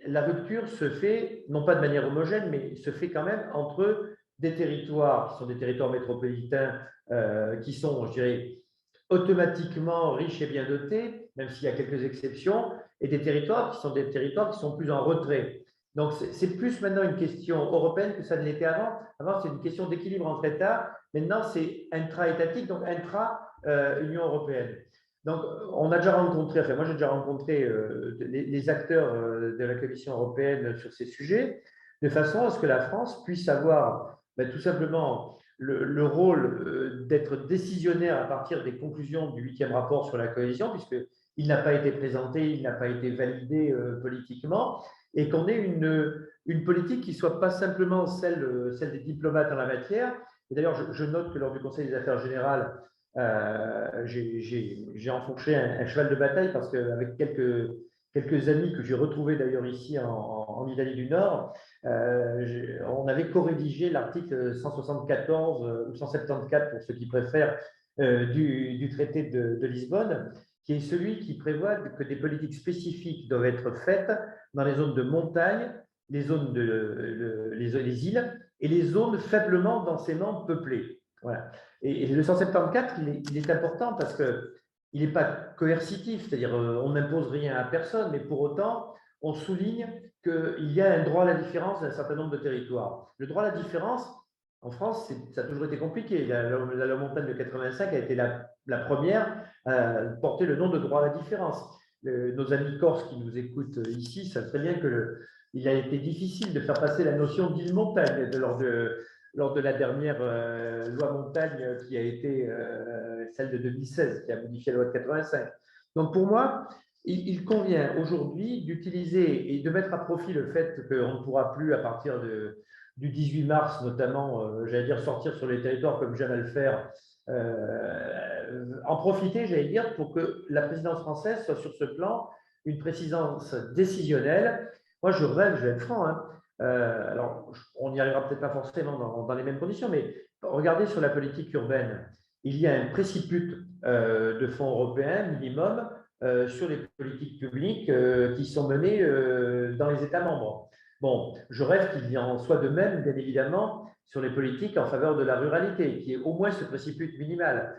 S7: la rupture se fait, non pas de manière homogène, mais se fait quand même entre des territoires qui sont des territoires métropolitains, qui sont, je dirais, automatiquement riches et bien dotés, même s'il y a quelques exceptions, et des territoires qui sont plus en retrait. Donc, c'est plus maintenant une question européenne que ça ne l'était avant. Avant, c'est une question d'équilibre entre États. Maintenant, c'est intra-étatique, donc intra-Union européenne. Donc, on a déjà rencontré, moi j'ai déjà rencontré les acteurs de la Commission européenne sur ces sujets, de façon à ce que la France puisse avoir tout simplement le rôle d'être décisionnaire à partir des conclusions du 8e rapport sur la cohésion, puisqu'il n'a pas été présenté, il n'a pas été validé politiquement, et qu'on ait une politique qui ne soit pas simplement celle des diplomates en la matière. Et d'ailleurs, je note que lors du Conseil des affaires générales, j'ai enfourché un cheval de bataille, parce qu'avec quelques amis que j'ai retrouvés d'ailleurs ici en Italie du Nord, on avait co-rédigé l'article 174 ou 174 pour ceux qui préfèrent du traité de Lisbonne, qui est celui qui prévoit que des politiques spécifiques doivent être faites dans les zones de montagne, les îles et les zones faiblement densément peuplées. Voilà. Et le 174, il est important parce qu'il n'est pas coercitif, c'est-à-dire on n'impose rien à personne, mais pour autant, on souligne qu'il y a un droit à la différence d'un certain nombre de territoires. Le droit à la différence, en France, ça a toujours été compliqué. La loi montagne de 85 a été la première à porter le nom de droit à la différence. Nos amis corses qui nous écoutent ici savent très bien qu'il a été difficile de faire passer la notion d'île montagne lors de la dernière loi montagne qui a été celle de 2016, qui a modifié la loi de 85. Donc pour moi, il convient aujourd'hui d'utiliser et de mettre à profit le fait qu'on ne pourra plus, à partir du 18 mars notamment, j'allais dire sortir sur les territoires comme j'aime à le faire, en profiter, j'allais dire, pour que la présidence française soit sur ce plan une présidence décisionnelle. Moi, je rêve, je vais être franc, alors on n'y arrivera peut-être pas forcément dans les mêmes conditions, mais regardez sur la politique urbaine, il y a un préciput de fonds européens minimum sur les politiques publiques qui sont menées dans les États membres. Bon, je rêve qu'il y en soit de même, bien évidemment, sur les politiques en faveur de la ruralité, qui est au moins ce préciput minimal.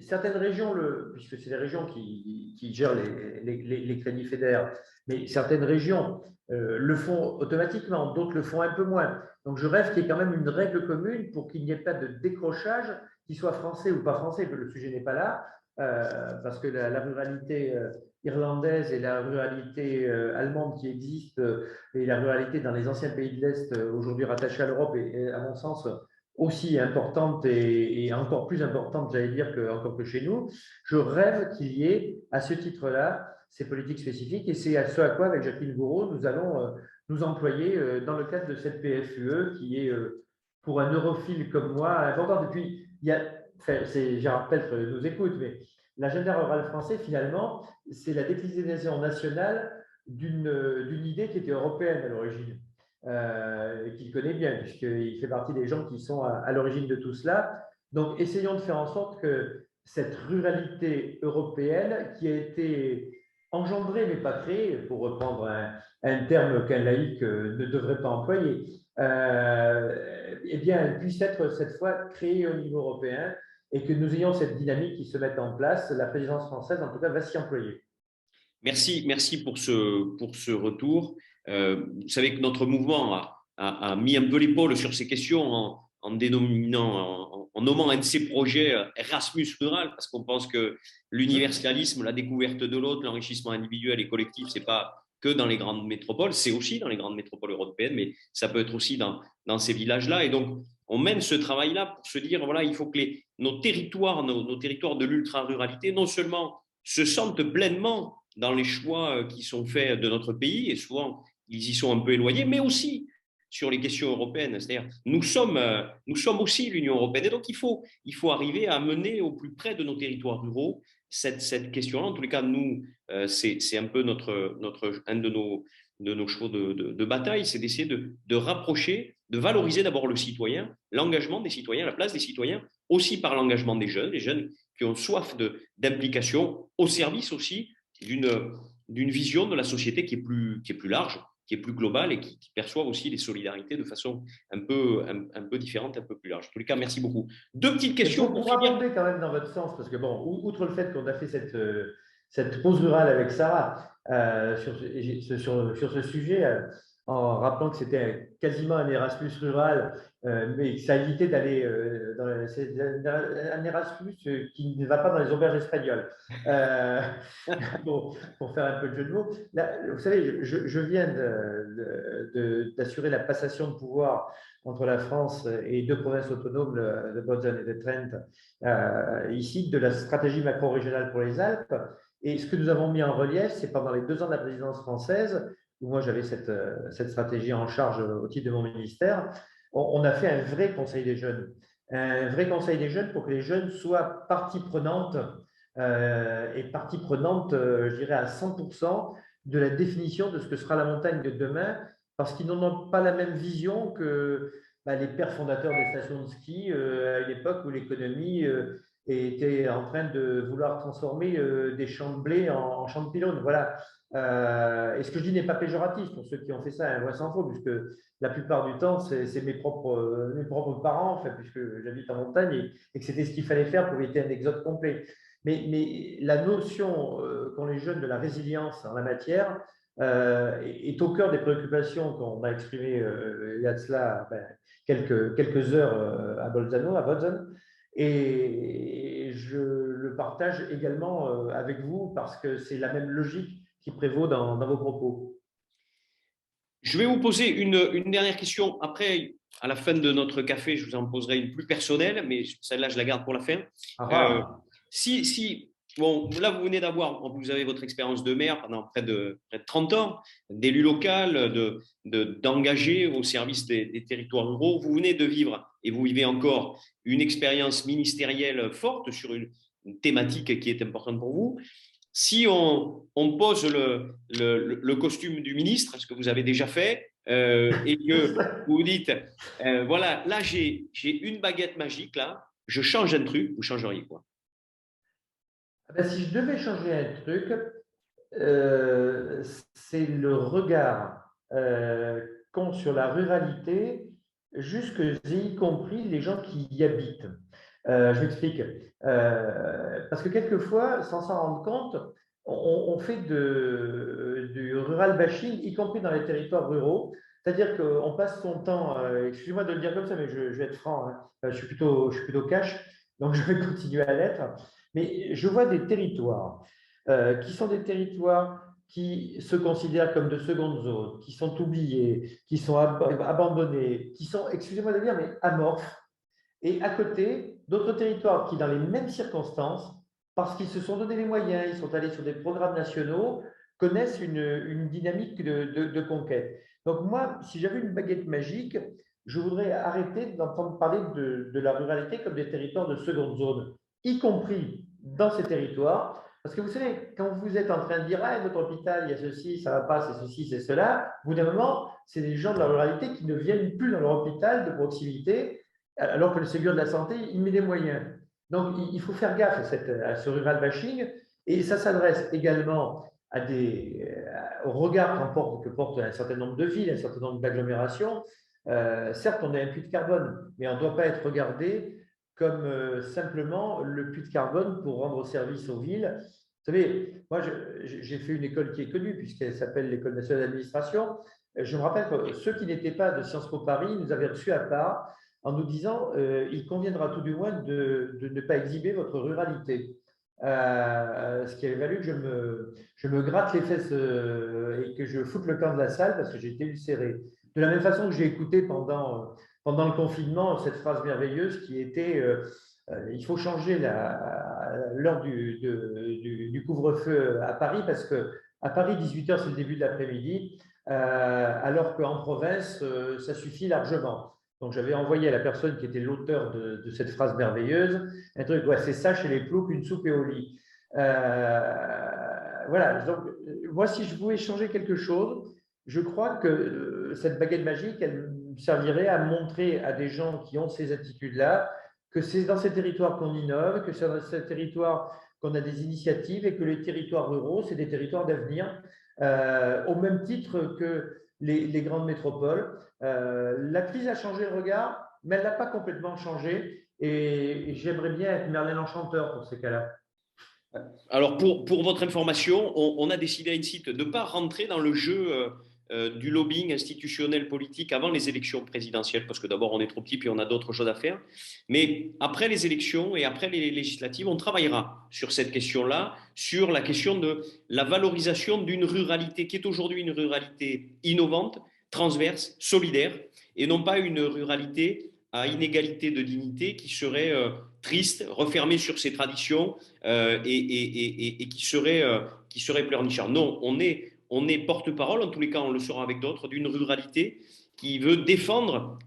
S7: Certaines régions, puisque c'est les régions qui gèrent les crédits fédères, mais certaines régions le font automatiquement, d'autres le font un peu moins. Donc je rêve qu'il y ait quand même une règle commune pour qu'il n'y ait pas de décrochage, qu'il soit français ou pas français, le sujet n'est pas là, parce que la ruralité irlandaise et la ruralité allemande qui existe, et la ruralité dans les anciens pays de l'Est, aujourd'hui rattachée à l'Europe, est à mon sens aussi importante et encore plus importante, j'allais dire, encore que chez nous. Je rêve qu'il y ait, à ce titre-là, ces politiques spécifiques, et c'est à ce à quoi, avec Jacqueline Gouraud, nous allons nous employer dans le cadre de cette PFUE, qui est, pour un europhile comme moi, importante. Et puis, Gérard Peltre nous écoute, mais l'agenda rural français, finalement, c'est la déclinaison nationale d'une idée qui était européenne à l'origine. Qu'il connaît bien, puisqu'il fait partie des gens qui sont à l'origine de tout cela. Donc, essayons de faire en sorte que cette ruralité européenne, qui a été engendrée mais pas créée, pour reprendre un terme qu'un laïc ne devrait pas employer, eh bien, elle puisse être cette fois créée au niveau européen et que nous ayons cette dynamique qui se mette en place. La présidence française, en tout cas, va s'y employer.
S1: Merci pour ce retour. Vous savez que notre mouvement a mis un peu l'épaule sur ces questions en nommant un de ses projets Erasmus Rural, parce qu'on pense que l'universalisme, la découverte de l'autre, l'enrichissement individuel et collectif, ce n'est pas que dans les grandes métropoles, c'est aussi dans les grandes métropoles européennes, mais ça peut être aussi dans ces villages-là. Et donc, on mène ce travail-là pour se dire, voilà, il faut que nos territoires de l'ultra-ruralité, non seulement se sentent pleinement dans les choix qui sont faits de notre pays, et souvent, ils y sont un peu éloignés, mais aussi sur les questions européennes. C'est-à-dire, nous sommes aussi l'Union européenne. Et donc, il faut arriver à mener au plus près de nos territoires ruraux cette question-là. En tous les cas, nous, c'est un peu un de nos chevaux de bataille, c'est d'essayer de rapprocher, de valoriser d'abord le citoyen, l'engagement des citoyens, la place des citoyens, aussi par l'engagement des jeunes, les jeunes qui ont soif d'implication, au service aussi d'une vision de la société qui est plus large, qui est plus globale et qui perçoit aussi les solidarités de façon un peu différente, un peu plus large. En tous les cas, merci beaucoup. Deux petites questions
S7: pour aborder quand même dans votre sens, parce que bon, outre le fait qu'on a fait cette pause rurale avec Sarah sur ce sujet, en rappelant que c'était quasiment un Erasmus rural, mais que ça a évité d'aller dans un Erasmus qui ne va pas dans les auberges espagnoles. Pour faire un peu de jeu de mots. Là, vous savez, je viens d'assurer la passation de pouvoir entre la France et deux provinces autonomes de Bolzano et de Trent, ici, de la stratégie macro-régionale pour les Alpes. Et ce que nous avons mis en relief, c'est pendant les 2 ans de la présidence française, où moi j'avais cette stratégie en charge au titre de mon ministère, on a fait un vrai conseil des jeunes. Un vrai conseil des jeunes pour que les jeunes soient partie prenante, je dirais, à 100% de la définition de ce que sera la montagne de demain, parce qu'ils n'en ont pas la même vision que les pères fondateurs des stations de ski à une époque où l'économie était en train de vouloir transformer des champs de blé en champs de pylônes. Voilà. Et ce que je dis n'est pas péjoratif pour ceux qui ont fait ça, un vrai sans faux, puisque la plupart du temps, c'est mes propres parents, enfin, puisque j'habite en montagne, et que c'était ce qu'il fallait faire pour éviter un exode complet. Mais la notion qu'ont les jeunes de la résilience en la matière est au cœur des préoccupations qu'on a exprimées il y a de cela quelques heures à Bolzano. Et je le partage également avec vous parce que c'est la même logique qui prévaut dans vos propos.
S1: Je vais vous poser une dernière question. Après, à la fin de notre café, je vous en poserai une plus personnelle, mais celle-là, je la garde pour la fin. Bon, là, vous venez vous avez votre expérience de maire pendant près de 30 ans, d'élu local, d'engagé au service des territoires ruraux. Vous venez de vivre, et vous vivez encore, une expérience ministérielle forte sur une thématique qui est importante pour vous. Si on pose le costume du ministre, ce que vous avez déjà fait, et que vous dites, voilà, là, j'ai une baguette magique, là, je change un truc, vous changeriez quoi?
S7: Ben, si je devais changer un truc, c'est le regard qu'ont sur la ruralité, y compris les gens qui y habitent. Je m'explique. Parce que quelquefois, sans s'en rendre compte, on fait du rural bashing, y compris dans les territoires ruraux. C'est-à-dire qu'on passe son temps, excusez-moi de le dire comme ça, mais je vais être franc, hein, je suis plutôt cash, donc je vais continuer à l'être. Mais je vois des territoires qui sont des territoires qui se considèrent comme de seconde zone, qui sont oubliés, qui sont abandonnés, qui sont, excusez-moi de le dire, mais amorphes. Et à côté, d'autres territoires qui, dans les mêmes circonstances, parce qu'ils se sont donné les moyens, ils sont allés sur des programmes nationaux, connaissent une dynamique de conquête. Donc moi, si j'avais une baguette magique, je voudrais arrêter d'entendre parler de la ruralité comme des territoires de seconde zone, y compris dans ces territoires. Parce que vous savez, quand vous êtes en train de dire « Ah, notre hôpital, il y a ceci, ça ne va pas, c'est ceci, c'est cela », au bout d'un moment, c'est des gens de la ruralité qui ne viennent plus dans leur hôpital de proximité, alors que le Ségur de la Santé, il met des moyens. Donc, il faut faire gaffe à ce rural bashing, et ça s'adresse également au regard que portent un certain nombre de villes, un certain nombre d'agglomérations. Certes, on a un puits de carbone, mais on ne doit pas être regardé comme simplement le puits de carbone pour rendre service aux villes. Vous savez, moi, j'ai fait une école qui est connue, puisqu'elle s'appelle l'École nationale d'administration. Je me rappelle que ceux qui n'étaient pas de Sciences Po Paris nous avaient reçus à part en nous disant il conviendra tout du moins de ne pas exhiber votre ruralité. Ce qui avait valu que je me gratte les fesses et que je foute le camp de la salle parce que j'ai été ulcéré. De la même façon que j'ai écouté pendant le confinement cette phrase merveilleuse qui était il faut changer l'heure du couvre-feu à Paris parce qu'à Paris, 18h, c'est le début de l'après-midi, alors qu'en province, ça suffit largement. Donc, j'avais envoyé à la personne qui était l'auteur de cette phrase merveilleuse un truc, ouais, c'est ça chez les ploucs, une soupe et au lit. Voilà, donc, moi, si je pouvais changer quelque chose, je crois que cette baguette magique, elle servirait à montrer à des gens qui ont ces attitudes-là que c'est dans ces territoires qu'on innove, que c'est dans ces territoires qu'on a des initiatives et que les territoires ruraux, c'est des territoires d'avenir, au même titre que les grandes métropoles. La crise a changé le regard, mais elle n'a pas complètement changé. Et j'aimerais bien être Merlin l'Enchanteur pour ces cas-là.
S1: Alors, pour votre information, on a décidé à INSIT de ne pas rentrer dans le jeu du lobbying institutionnel politique avant les élections présidentielles, parce que d'abord, on est trop petit, puis on a d'autres choses à faire. Mais après les élections et après les législatives, on travaillera sur cette question-là, sur la question de la valorisation d'une ruralité qui est aujourd'hui une ruralité innovante, transverse, solidaire, et non pas une ruralité à inégalité de dignité qui serait triste, refermée sur ses traditions et qui serait pleurnicharde. Non, on est porte-parole, en tous les cas on le sera avec d'autres, d'une ruralité qui veut défendre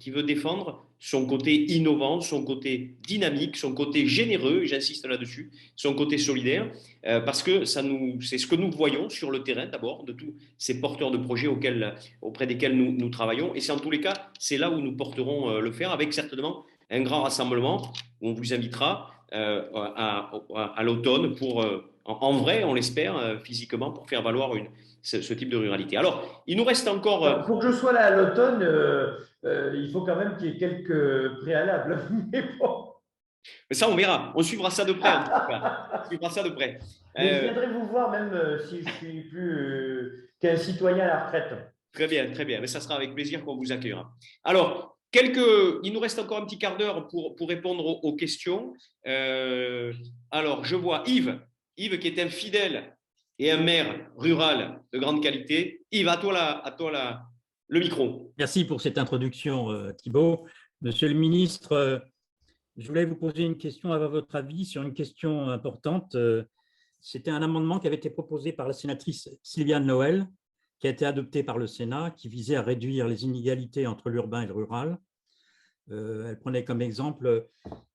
S1: son côté innovant, son côté dynamique, son côté généreux, j'insiste là-dessus, son côté solidaire, parce que c'est ce que nous voyons sur le terrain d'abord, de tous ces porteurs de projets auprès desquels nous travaillons, et c'est en tous les cas, c'est là où nous porterons le fer, avec certainement un grand rassemblement, où on vous invitera à l'automne pour, en vrai, on l'espère, physiquement, pour faire valoir ce type de ruralité. Alors, il nous reste encore…
S7: Pour que je sois là à l'automne, il faut quand même qu'il y ait quelques préalables. Mais bon.
S1: Mais ça, on verra. On suivra ça de près. En tout cas. On suivra ça de près.
S7: Mais je viendrai vous voir même si je suis plus qu'un citoyen à la retraite.
S1: Très bien, très bien. Mais ça sera avec plaisir qu'on vous accueillera. Alors, il nous reste encore un petit quart d'heure pour répondre aux questions. Alors, je vois Yves qui est un fidèle et un maire rural de grande qualité. Yves, à toi le micro.
S6: Merci pour cette introduction, Thibault. Monsieur le ministre, je voulais vous poser une question à votre avis sur une question importante. C'était un amendement qui avait été proposé par la sénatrice Sylviane Noël, qui a été adopté par le Sénat, qui visait à réduire les inégalités entre l'urbain et le rural. Elle prenait comme exemple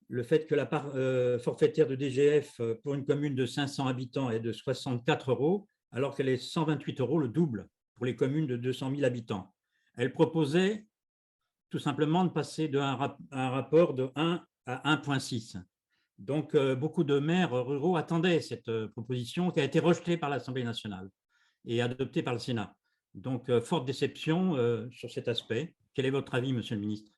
S6: le fait que la part forfaitaire de DGF pour une commune de 500 habitants est de 64 €, alors qu'elle est 128 €, le double, pour les communes de 200 000 habitants. Elle proposait tout simplement de passer d'un rapport de 1 à 1,6. Donc, beaucoup de maires ruraux attendaient cette proposition qui a été rejetée par l'Assemblée nationale et adoptée par le Sénat. Donc, forte déception sur cet aspect. Quel est votre avis, Monsieur le ministre?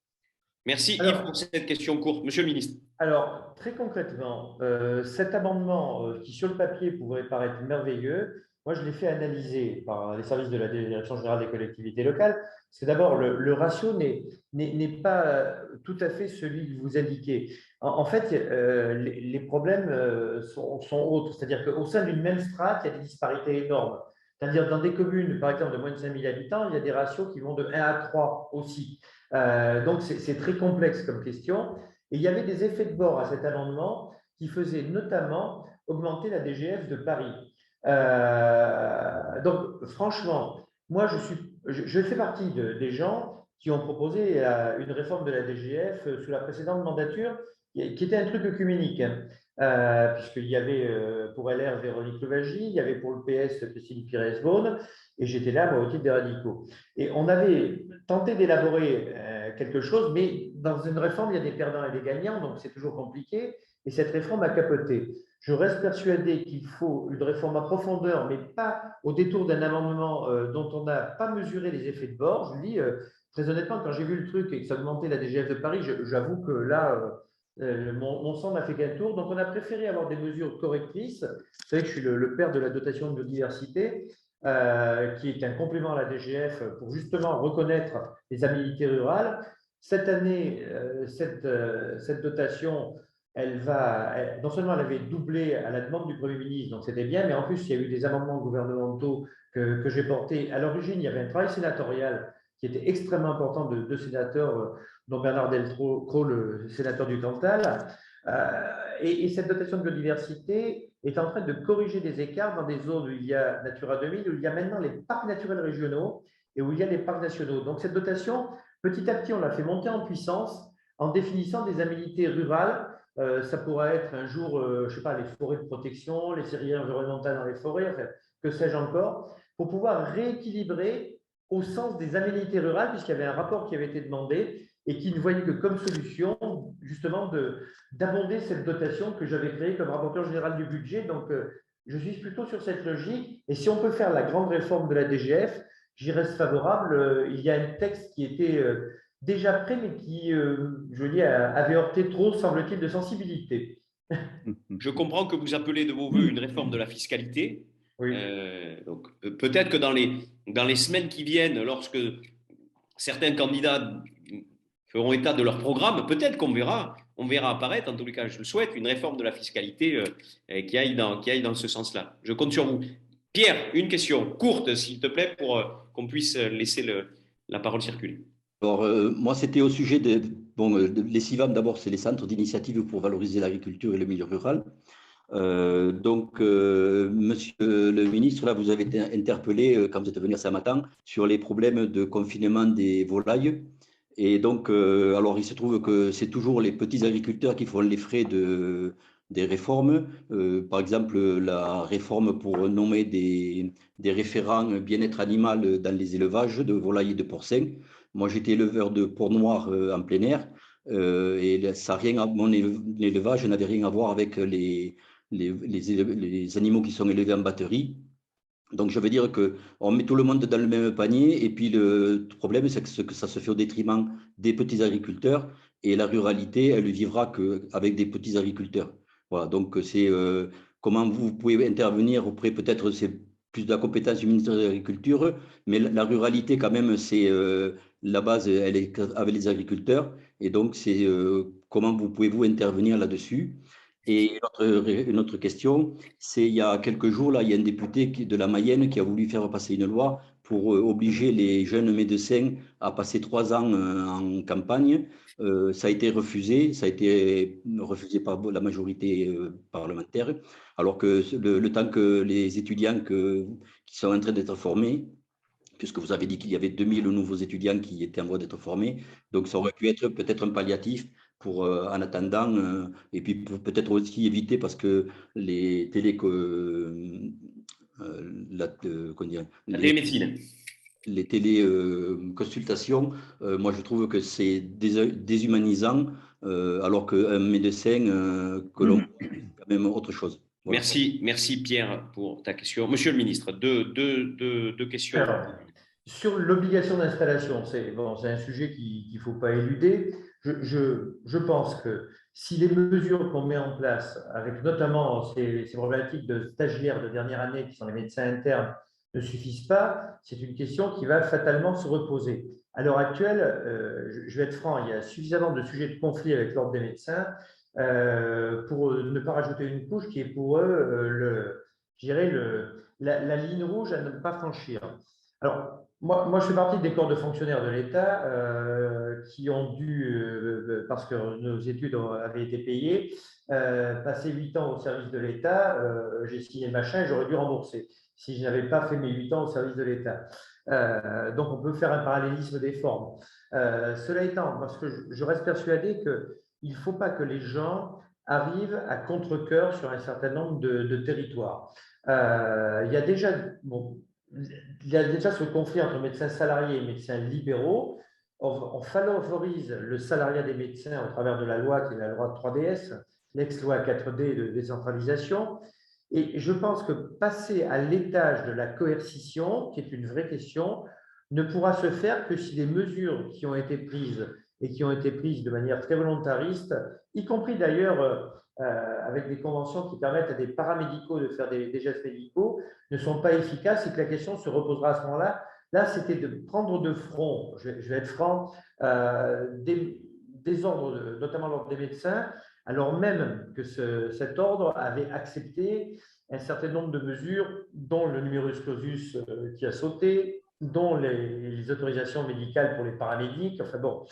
S1: Merci
S7: Alors,
S1: Yves pour cette question courte. Monsieur le ministre.
S7: Alors, très concrètement, cet amendement qui, sur le papier, pourrait paraître merveilleux, moi, je l'ai fait analyser par les services de la Direction générale des collectivités locales, parce que d'abord, le ratio n'est pas tout à fait celui que vous indiquez. En fait, les problèmes sont autres, c'est-à-dire qu'au sein d'une même strate, il y a des disparités énormes. C'est-à-dire dans des communes, par exemple, de moins de 5000 habitants, il y a des ratios qui vont de 1 à 3 aussi. Donc, c'est très complexe comme question. Et il y avait des effets de bord à cet amendement qui faisaient notamment augmenter la DGF de Paris. Donc, franchement, moi, je fais partie des gens qui ont proposé une réforme de la DGF sous la précédente mandature, qui était un truc œcuménique, puisqu'il y avait pour LR Véronique Louwagie, il y avait pour le PS Cécile Pires-Beaune, et j'étais là, moi, au titre des radicaux. Et on avait tenté d'élaborer quelque chose, mais dans une réforme, il y a des perdants et des gagnants, donc c'est toujours compliqué, et cette réforme a capoté. Je reste persuadé qu'il faut une réforme à profondeur, mais pas au détour d'un amendement dont on n'a pas mesuré les effets de bord. Je le dis très honnêtement, quand j'ai vu le truc et que ça augmentait la DGF de Paris, j'avoue que là, mon sang n'a fait qu'un tour. Donc, on a préféré avoir des mesures correctrices. Vous savez que je suis le père de la dotation de biodiversité, qui est un complément à la DGF pour justement reconnaître les aménités rurales. Cette année, cette dotation, non seulement elle avait doublé à la demande du Premier ministre, donc c'était bien, mais en plus, il y a eu des amendements gouvernementaux que j'ai portés. À l'origine, il y avait un travail sénatorial qui était extrêmement important de deux sénateurs, dont Bernard Delcros, le sénateur du Cantal. Et cette dotation de biodiversité est en train de corriger des écarts dans des zones où il y a Natura 2000, où il y a maintenant les parcs naturels régionaux et où il y a les parcs nationaux. Donc cette dotation, petit à petit, on l'a fait monter en puissance en définissant des aménités rurales. Ça pourrait être un jour, je ne sais pas, les forêts de protection, les séries environnementales dans les forêts, enfin, que sais-je encore, pour pouvoir rééquilibrer au sens des aménités rurales, puisqu'il y avait un rapport qui avait été demandé et qui ne voyait que comme solution, justement, d'abonder cette dotation que j'avais créée comme rapporteur général du budget. Donc, je suis plutôt sur cette logique. Et si on peut faire la grande réforme de la DGF, j'y reste favorable. Il y a un texte qui était déjà prêt, mais qui, je veux dire, avait heurté trop, semble-t-il, de sensibilité.
S1: Je comprends que vous appelez de vos voeux une réforme de la fiscalité.
S7: Oui.
S1: Donc, peut-être que dans les semaines qui viennent, lorsque certains candidats feront état de leur programme, peut-être qu'on verra apparaître, en tous les cas je le souhaite, une réforme de la fiscalité qui aille dans ce sens-là. Je compte sur vous. Pierre, une question courte, s'il te plaît, pour qu'on puisse laisser la parole circuler.
S8: Alors, moi, c'était au sujet les CIVAM, d'abord, c'est les centres d'initiative pour valoriser l'agriculture et le milieu rural. Monsieur le ministre, là, vous avez été interpellé quand vous êtes venu ce matin sur les problèmes de confinement des volailles. Et donc, alors, il se trouve que c'est toujours les petits agriculteurs qui font les frais des réformes. Par exemple, la réforme pour nommer des référents bien-être animal dans les élevages de volailles et de porcins. Moi, j'étais éleveur de porcs noirs en plein air et mon élevage n'avait rien à voir avec les animaux qui sont élevés en batterie. Donc, je veux dire qu'on met tout le monde dans le même panier et puis le problème, c'est que ça se fait au détriment des petits agriculteurs et la ruralité, elle ne vivra qu'avec des petits agriculteurs. Voilà, donc c'est comment vous pouvez intervenir auprès, peut-être c'est plus de la compétence du ministère de l'Agriculture, mais la ruralité quand même, c'est la base, elle est avec les agriculteurs et donc c'est comment vous pouvez-vous intervenir là-dessus. Et une autre question, c'est il y a quelques jours, là, il y a un député de la Mayenne qui a voulu faire passer une loi pour obliger les jeunes médecins à passer 3 ans en campagne. Ça a été refusé par la majorité parlementaire, alors que le temps que les étudiants qui sont en train d'être formés, puisque vous avez dit qu'il y avait 2000 nouveaux étudiants qui étaient en voie d'être formés, donc ça aurait pu être peut-être un palliatif pour, en attendant, et puis pour peut-être aussi éviter, parce que les
S1: télémédecine.
S8: Les téléconsultations, moi je trouve que c'est déshumanisant alors qu'un médecin, que l'on c'est quand même autre chose. Voilà.
S1: Merci Pierre pour ta question. Monsieur le ministre, deux questions.
S7: Alors, sur l'obligation d'installation, c'est un sujet qu'il ne faut pas éluder. Je pense que si les mesures qu'on met en place, avec notamment ces problématiques de stagiaires de dernière année qui sont les médecins internes, ne suffisent pas, c'est une question qui va fatalement se reposer. À l'heure actuelle, je vais être franc, il y a suffisamment de sujets de conflit avec l'ordre des médecins pour ne pas rajouter une couche qui est pour eux, je dirais, la ligne rouge à ne pas franchir. Alors, moi, je fais partie des corps de fonctionnaires de l'État qui ont dû, parce que nos études avaient été payées, passer 8 ans au service de l'État. J'ai signé machin et j'aurais dû rembourser si je n'avais pas fait mes 8 ans au service de l'État. Donc, on peut faire un parallélisme des formes. Cela étant, parce que je reste persuadé qu'il ne faut pas que les gens arrivent à contre-cœur sur un certain nombre de territoires. Il y a déjà ce conflit entre médecins salariés et médecins libéraux. On favorise le salariat des médecins au travers de la loi qui est la loi 3DS, l'ex-loi 4D de décentralisation. Et je pense que passer à l'étage de la coercition, qui est une vraie question, ne pourra se faire que si les mesures qui ont été prises et qui ont été prises de manière très volontariste, y compris d'ailleurs avec des conventions qui permettent à des paramédicaux de faire des gestes médicaux, ne sont pas efficaces et que la question se reposera à ce moment-là. Là, c'était de prendre de front, je vais être franc, des ordres, notamment l'ordre des médecins, alors même que cet ordre avait accepté un certain nombre de mesures, dont le numerus clausus qui a sauté, dont les autorisations médicales pour les paramédics. Enfin bon,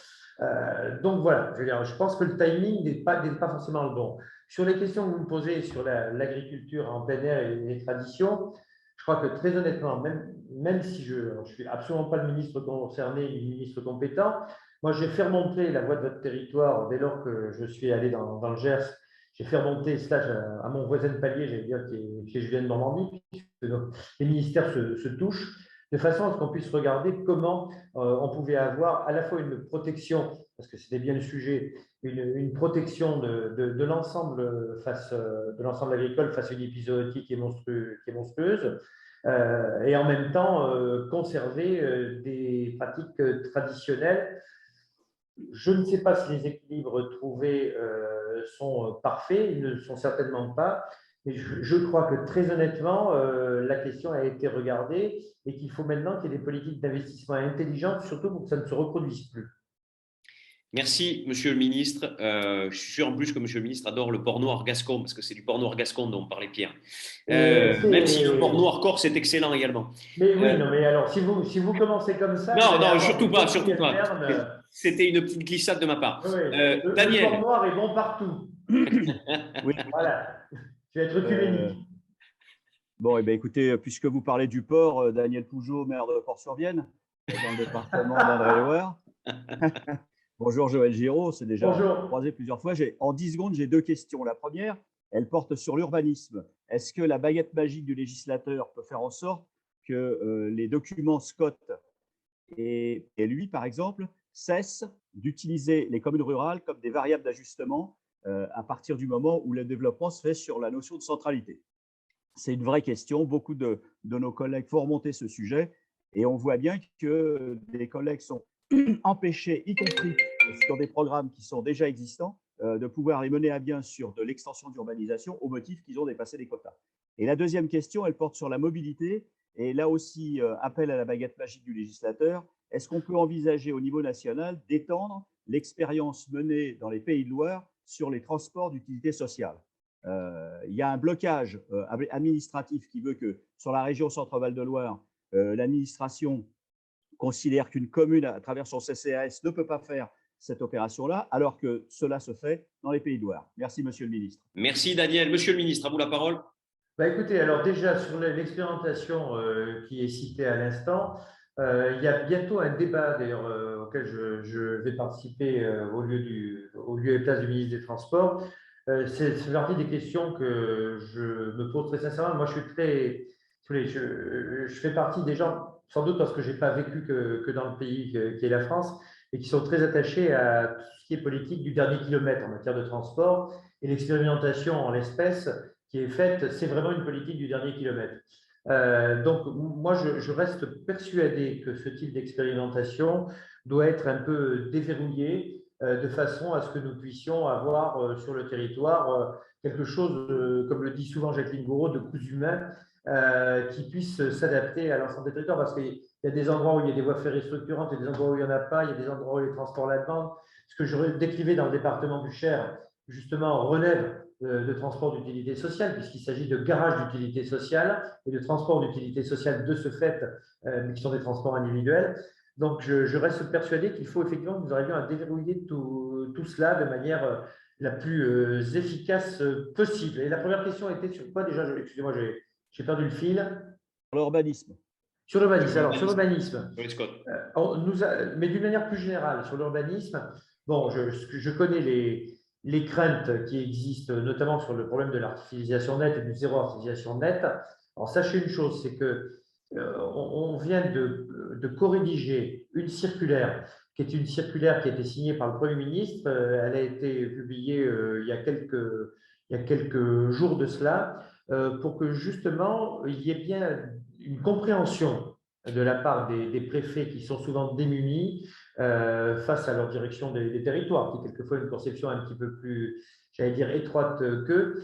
S7: donc voilà, je pense que le timing n'est pas forcément le bon. Sur les questions que vous me posez sur l'agriculture en plein air et les traditions, je crois que très honnêtement, même si je ne suis absolument pas le ministre concerné ni le ministre compétent, moi j'ai fait remonter la voix de votre territoire dès lors que je suis allé dans le Gers. J'ai fait remonter cela à mon voisin de palier, j'allais dire, qui est Julien de Normandie, puisque les ministères se touchent, de façon à ce qu'on puisse regarder comment on pouvait avoir à la fois une protection, parce que c'était bien le sujet, une protection de l'ensemble agricole face à une épizootie qui est monstrueuse, et en même temps conserver des pratiques traditionnelles. Je ne sais pas si les équilibres trouvés sont parfaits, ils ne le sont certainement pas, mais je crois que très honnêtement, la question a été regardée et qu'il faut maintenant qu'il y ait des politiques d'investissement intelligentes, surtout pour que ça ne se reproduise plus.
S1: Merci, Monsieur le ministre. Je suis sûr en plus que Monsieur le ministre adore le porc noir gascon, parce que c'est du porc noir gascon dont parlait Pierre. Même si le porc noir corse est excellent également.
S7: Mais oui, non, mais alors, si vous commencez comme ça…
S1: Non, surtout pas. C'était une petite glissade de ma part.
S7: Oui,
S1: Daniel.
S7: Le porc noir est bon partout.
S9: Oui.
S7: Voilà, je vais être œcuménique.
S9: Bon, eh bien, écoutez, puisque vous parlez du port, Daniel Pougeot, maire de Port-sur-Vienne, dans le département d'Indre-et-Loire. Bonjour Joël Giraud, c'est déjà croisé plusieurs fois. En 10 secondes, j'ai 2 questions. La première, elle porte sur l'urbanisme. Est-ce que la baguette magique du législateur peut faire en sorte que les documents Scott et lui, par exemple, cessent d'utiliser les communes rurales comme des variables d'ajustement à partir du moment où le développement se fait sur la notion de centralité? C'est une vraie question. Beaucoup de nos collègues font remonter ce sujet et on voit bien que des collègues sont empêchés, y compris sur des programmes qui sont déjà existants, de pouvoir les mener à bien sur de l'extension d'urbanisation au motif qu'ils ont dépassé les quotas. Et la deuxième question, elle porte sur la mobilité. Et là aussi, appel à la baguette magique du législateur. Est-ce qu'on peut envisager au niveau national d'étendre l'expérience menée dans les Pays de Loire sur les transports d'utilité sociale? Il y a un blocage administratif qui veut que sur la région Centre-Val de Loire, l'administration considère qu'une commune, à travers son CCAS, ne peut pas faire cette opération-là, alors que cela se fait dans les Pays de Loire. Merci, Monsieur le ministre.
S1: Merci, Daniel. Monsieur le ministre, à vous la parole.
S7: Écoutez, alors déjà, sur l'expérimentation qui est citée à l'instant, il y a bientôt un débat, d'ailleurs, auquel je vais participer au lieu et place du ministre des Transports. C'est partie des questions que je me pose très sincèrement. Moi, je fais partie des gens, sans doute parce que je n'ai pas vécu que dans le pays qui est la France, et qui sont très attachés à tout ce qui est politique du dernier kilomètre en matière de transport. Et l'expérimentation en l'espèce qui est faite, c'est vraiment une politique du dernier kilomètre. Donc, moi, je reste persuadé que ce type d'expérimentation doit être un peu déverrouillé de façon à ce que nous puissions avoir sur le territoire quelque chose, comme le dit souvent Jacqueline Gouraud, de cousu main qui puisse s'adapter à l'ensemble des territoires. Parce qu'il y a des endroits où il y a des voies ferrées structurantes, il y a des endroits où il n'y en a pas, il y a des endroits où les transports là-dedans. Ce que je décrivais dans le département du Cher, justement, relève de transport d'utilité sociale, puisqu'il s'agit de garages d'utilité sociale et de transports d'utilité sociale de ce fait, mais qui sont des transports individuels. Donc, je reste persuadé qu'il faut effectivement que nous arrivions à déverrouiller tout cela de manière la plus efficace possible. Et la première question était sur quoi déjà? Excusez-moi, j'ai perdu le fil.
S9: Sur l'urbanisme.
S7: Sur l'urbanisme. Alors, sur l'urbanisme, mais d'une manière plus générale, sur l'urbanisme, bon, je connais les craintes qui existent, notamment sur le problème de l'artificialisation nette et du zéro artificialisation nette. Alors, sachez une chose, c'est que on vient de co-rédiger une circulaire qui est une circulaire qui a été signée par le Premier ministre. Elle a été publiée il y a quelques jours de cela, pour que justement il y ait bien une compréhension de la part des préfets qui sont souvent démunis face à leur direction des territoires, qui est quelquefois une conception un petit peu plus, j'allais dire, étroite qu'eux,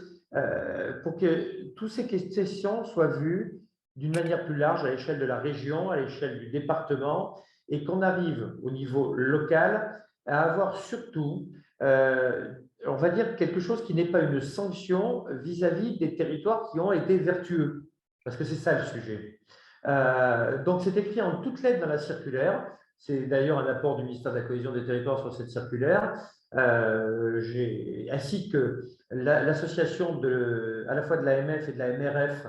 S7: pour que toutes ces questions soient vues d'une manière plus large à l'échelle de la région, à l'échelle du département, et qu'on arrive au niveau local à avoir surtout, on va dire, quelque chose qui n'est pas une sanction vis-à-vis des territoires qui ont été vertueux, parce que c'est ça le sujet. Donc, c'est écrit en toutes lettres dans la circulaire. C'est d'ailleurs un apport du ministère de la Cohésion des Territoires sur cette circulaire, ainsi que l'association à la fois de l'AMF et de la MRF,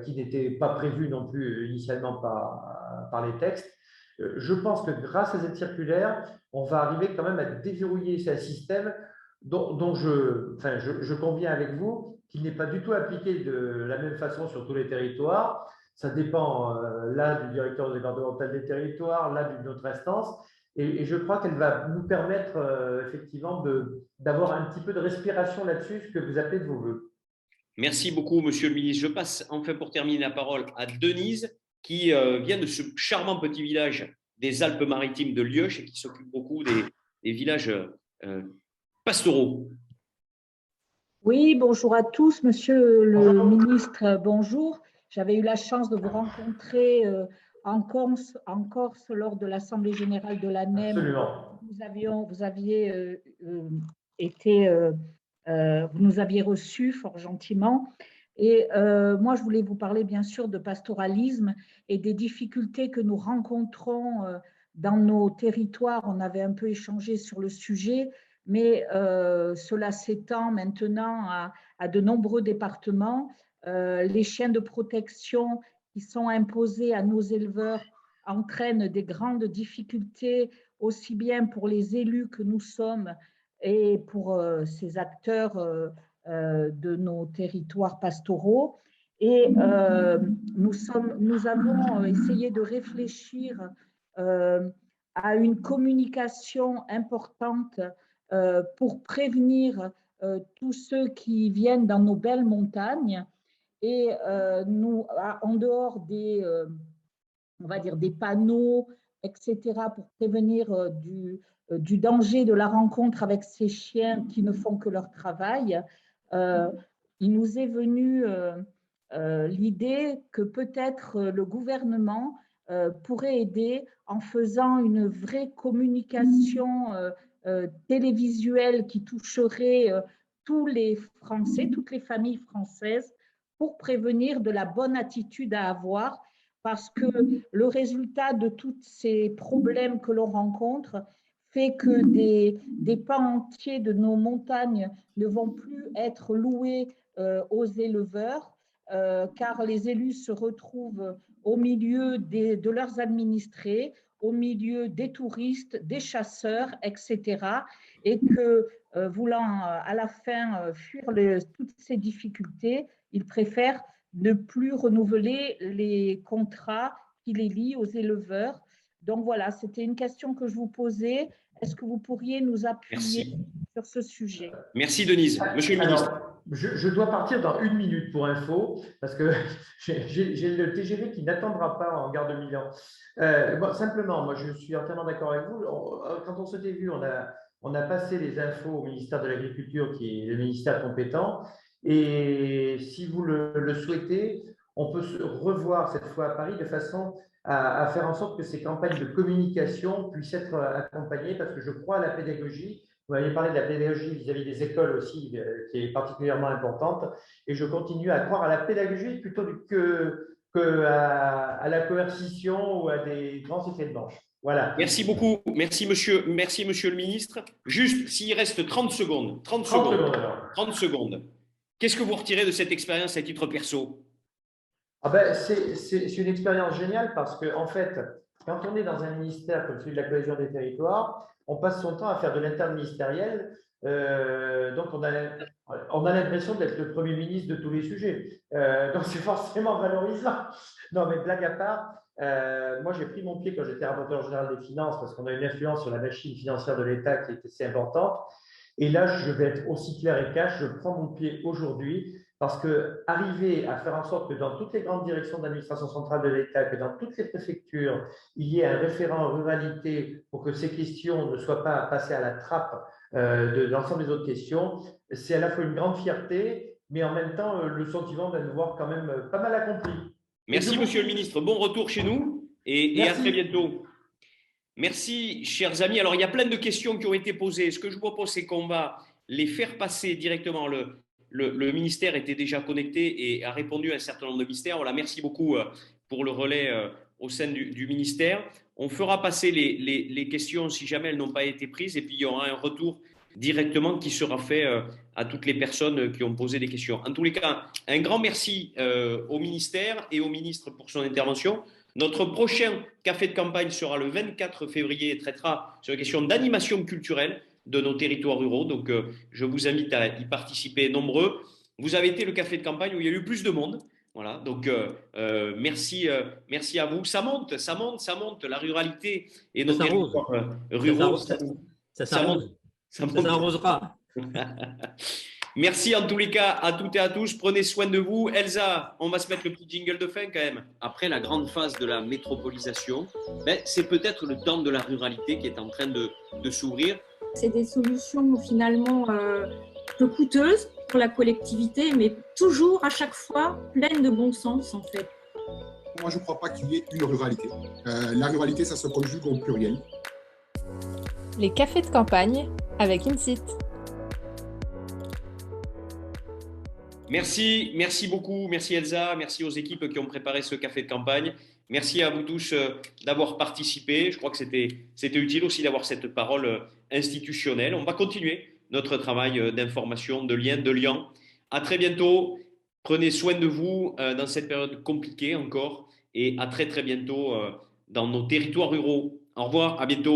S7: qui n'était pas prévue non plus initialement par les textes. Je pense que grâce à cette circulaire, on va arriver quand même à déverrouiller ce système dont je conviens avec vous qu'il n'est pas du tout appliqué de la même façon sur tous les territoires. Ça dépend là du directeur départemental des territoires, là d'une autre instance. Et je crois qu'elle va nous permettre effectivement d'avoir un petit peu de respiration là-dessus, ce que vous appelez de vos voeux.
S1: Merci beaucoup, Monsieur le ministre. Je passe enfin pour terminer la parole à Denise, qui vient de ce charmant petit village des Alpes-Maritimes de Lieuche et qui s'occupe beaucoup des villages pastoraux.
S10: Oui, bonjour à tous. Monsieur le ministre, bonjour. J'avais eu la chance de vous rencontrer en Corse lors de l'Assemblée générale de l'ANEM.
S7: Absolument.
S10: Vous nous aviez reçus fort gentiment. Et moi, je voulais vous parler bien sûr de pastoralisme et des difficultés que nous rencontrons dans nos territoires. On avait un peu échangé sur le sujet, mais cela s'étend maintenant à de nombreux départements. Les chiens de protection qui sont imposés à nos éleveurs entraînent des grandes difficultés, aussi bien pour les élus que nous sommes et pour ces acteurs de nos territoires pastoraux. Et nous avons essayé de réfléchir à une communication importante pour prévenir tous ceux qui viennent dans nos belles montagnes. Et nous, en dehors on va dire des panneaux, etc., pour prévenir du danger de la rencontre avec ces chiens qui ne font que leur travail, il nous est venu l'idée que peut-être le gouvernement pourrait aider en faisant une vraie communication télévisuelle qui toucherait tous les Français, toutes les familles françaises, pour prévenir de la bonne attitude à avoir, parce que le résultat de tous ces problèmes que l'on rencontre fait que des pans entiers de nos montagnes ne vont plus être loués aux éleveurs, car les élus se retrouvent au milieu de leurs administrés, au milieu des touristes, des chasseurs, etc. Et que, voulant à la fin fuir toutes ces difficultés, ils préfèrent ne plus renouveler les contrats qui les lient aux éleveurs. Donc voilà, c'était une question que je vous posais. Est-ce que vous pourriez nous appuyer sur ce sujet?
S1: Merci Denise. Monsieur le ministre.
S7: Alors, je dois partir dans 1 minute pour info, parce que j'ai le TGV qui n'attendra pas en gare de Milan. Bon, simplement, moi je suis entièrement d'accord avec vous. Quand on s'était vu, on a passé les infos au ministère de l'Agriculture, qui est le ministère compétent. Et si vous le souhaitez, on peut se revoir cette fois à Paris de façon à faire en sorte que ces campagnes de communication puissent être accompagnées, parce que je crois à la pédagogie. Vous m'avez parlé de la pédagogie vis-à-vis des écoles aussi, qui est particulièrement importante. Et je continue à croire à la pédagogie plutôt à la coercition ou à des grands effets de manche. Voilà.
S1: Merci beaucoup. Merci, monsieur le ministre. Juste, s'il reste 30 secondes. 30 secondes. Qu'est-ce que vous retirez de cette expérience à titre perso?
S7: C'est une expérience géniale parce que, en fait, quand on est dans un ministère comme celui de la cohésion des territoires, on passe son temps à faire de l'interministériel. Donc, on a l'impression d'être le Premier ministre de tous les sujets. Donc, c'est forcément valorisant. Non, mais blague à part, moi, j'ai pris mon pied quand j'étais rapporteur général des finances parce qu'on a une influence sur la machine financière de l'État qui est assez importante. Et là, je vais être aussi clair et cash, je prends mon pied aujourd'hui parce que arriver à faire en sorte que dans toutes les grandes directions d'administration centrale de l'État, que dans toutes les préfectures, il y ait un référent ruralité pour que ces questions ne soient pas passées à la trappe de l'ensemble des autres questions, c'est à la fois une grande fierté, mais en même temps le sentiment de nous voir quand même pas mal accompli.
S1: Merci, monsieur le ministre. Bon retour chez nous et à très bientôt. Merci, chers amis. Alors, il y a plein de questions qui ont été posées. Ce que je vous propose, c'est qu'on va les faire passer directement. Le ministère était déjà connecté et a répondu à un certain nombre de mystères. Voilà, merci beaucoup pour le relais au sein du ministère. On fera passer les questions si jamais elles n'ont pas été prises et puis il y aura un retour directement qui sera fait à toutes les personnes qui ont posé des questions. En tous les cas, un grand merci au ministère et au ministre pour son intervention. Notre prochain café de campagne sera le 24 février et traitera sur la question d'animation culturelle de nos territoires ruraux. Donc, je vous invite à y participer nombreux. Vous avez été le café de campagne où il y a eu plus de monde. Voilà, donc merci à vous. Ça monte, la ruralité et nos territoires ruraux.
S6: Ça s'arrosera.
S1: Merci en tous les cas à toutes et à tous. Prenez soin de vous. Elsa, on va se mettre le petit jingle de fin quand même. Après la grande phase de la métropolisation, c'est peut-être le temps de la ruralité qui est en train de s'ouvrir.
S3: C'est des solutions finalement peu coûteuses pour la collectivité, mais toujours à chaque fois pleines de bon sens en fait.
S4: Moi, je ne crois pas qu'il y ait une ruralité. La ruralité, ça se conjugue au pluriel.
S5: Les cafés de campagne avec Insit.
S1: Merci beaucoup, merci Elsa, merci aux équipes qui ont préparé ce café de campagne. Merci à vous tous d'avoir participé. Je crois que c'était utile aussi d'avoir cette parole institutionnelle. On va continuer notre travail d'information, de liant. À très bientôt. Prenez soin de vous dans cette période compliquée encore et à très bientôt dans nos territoires ruraux. Au revoir, à bientôt.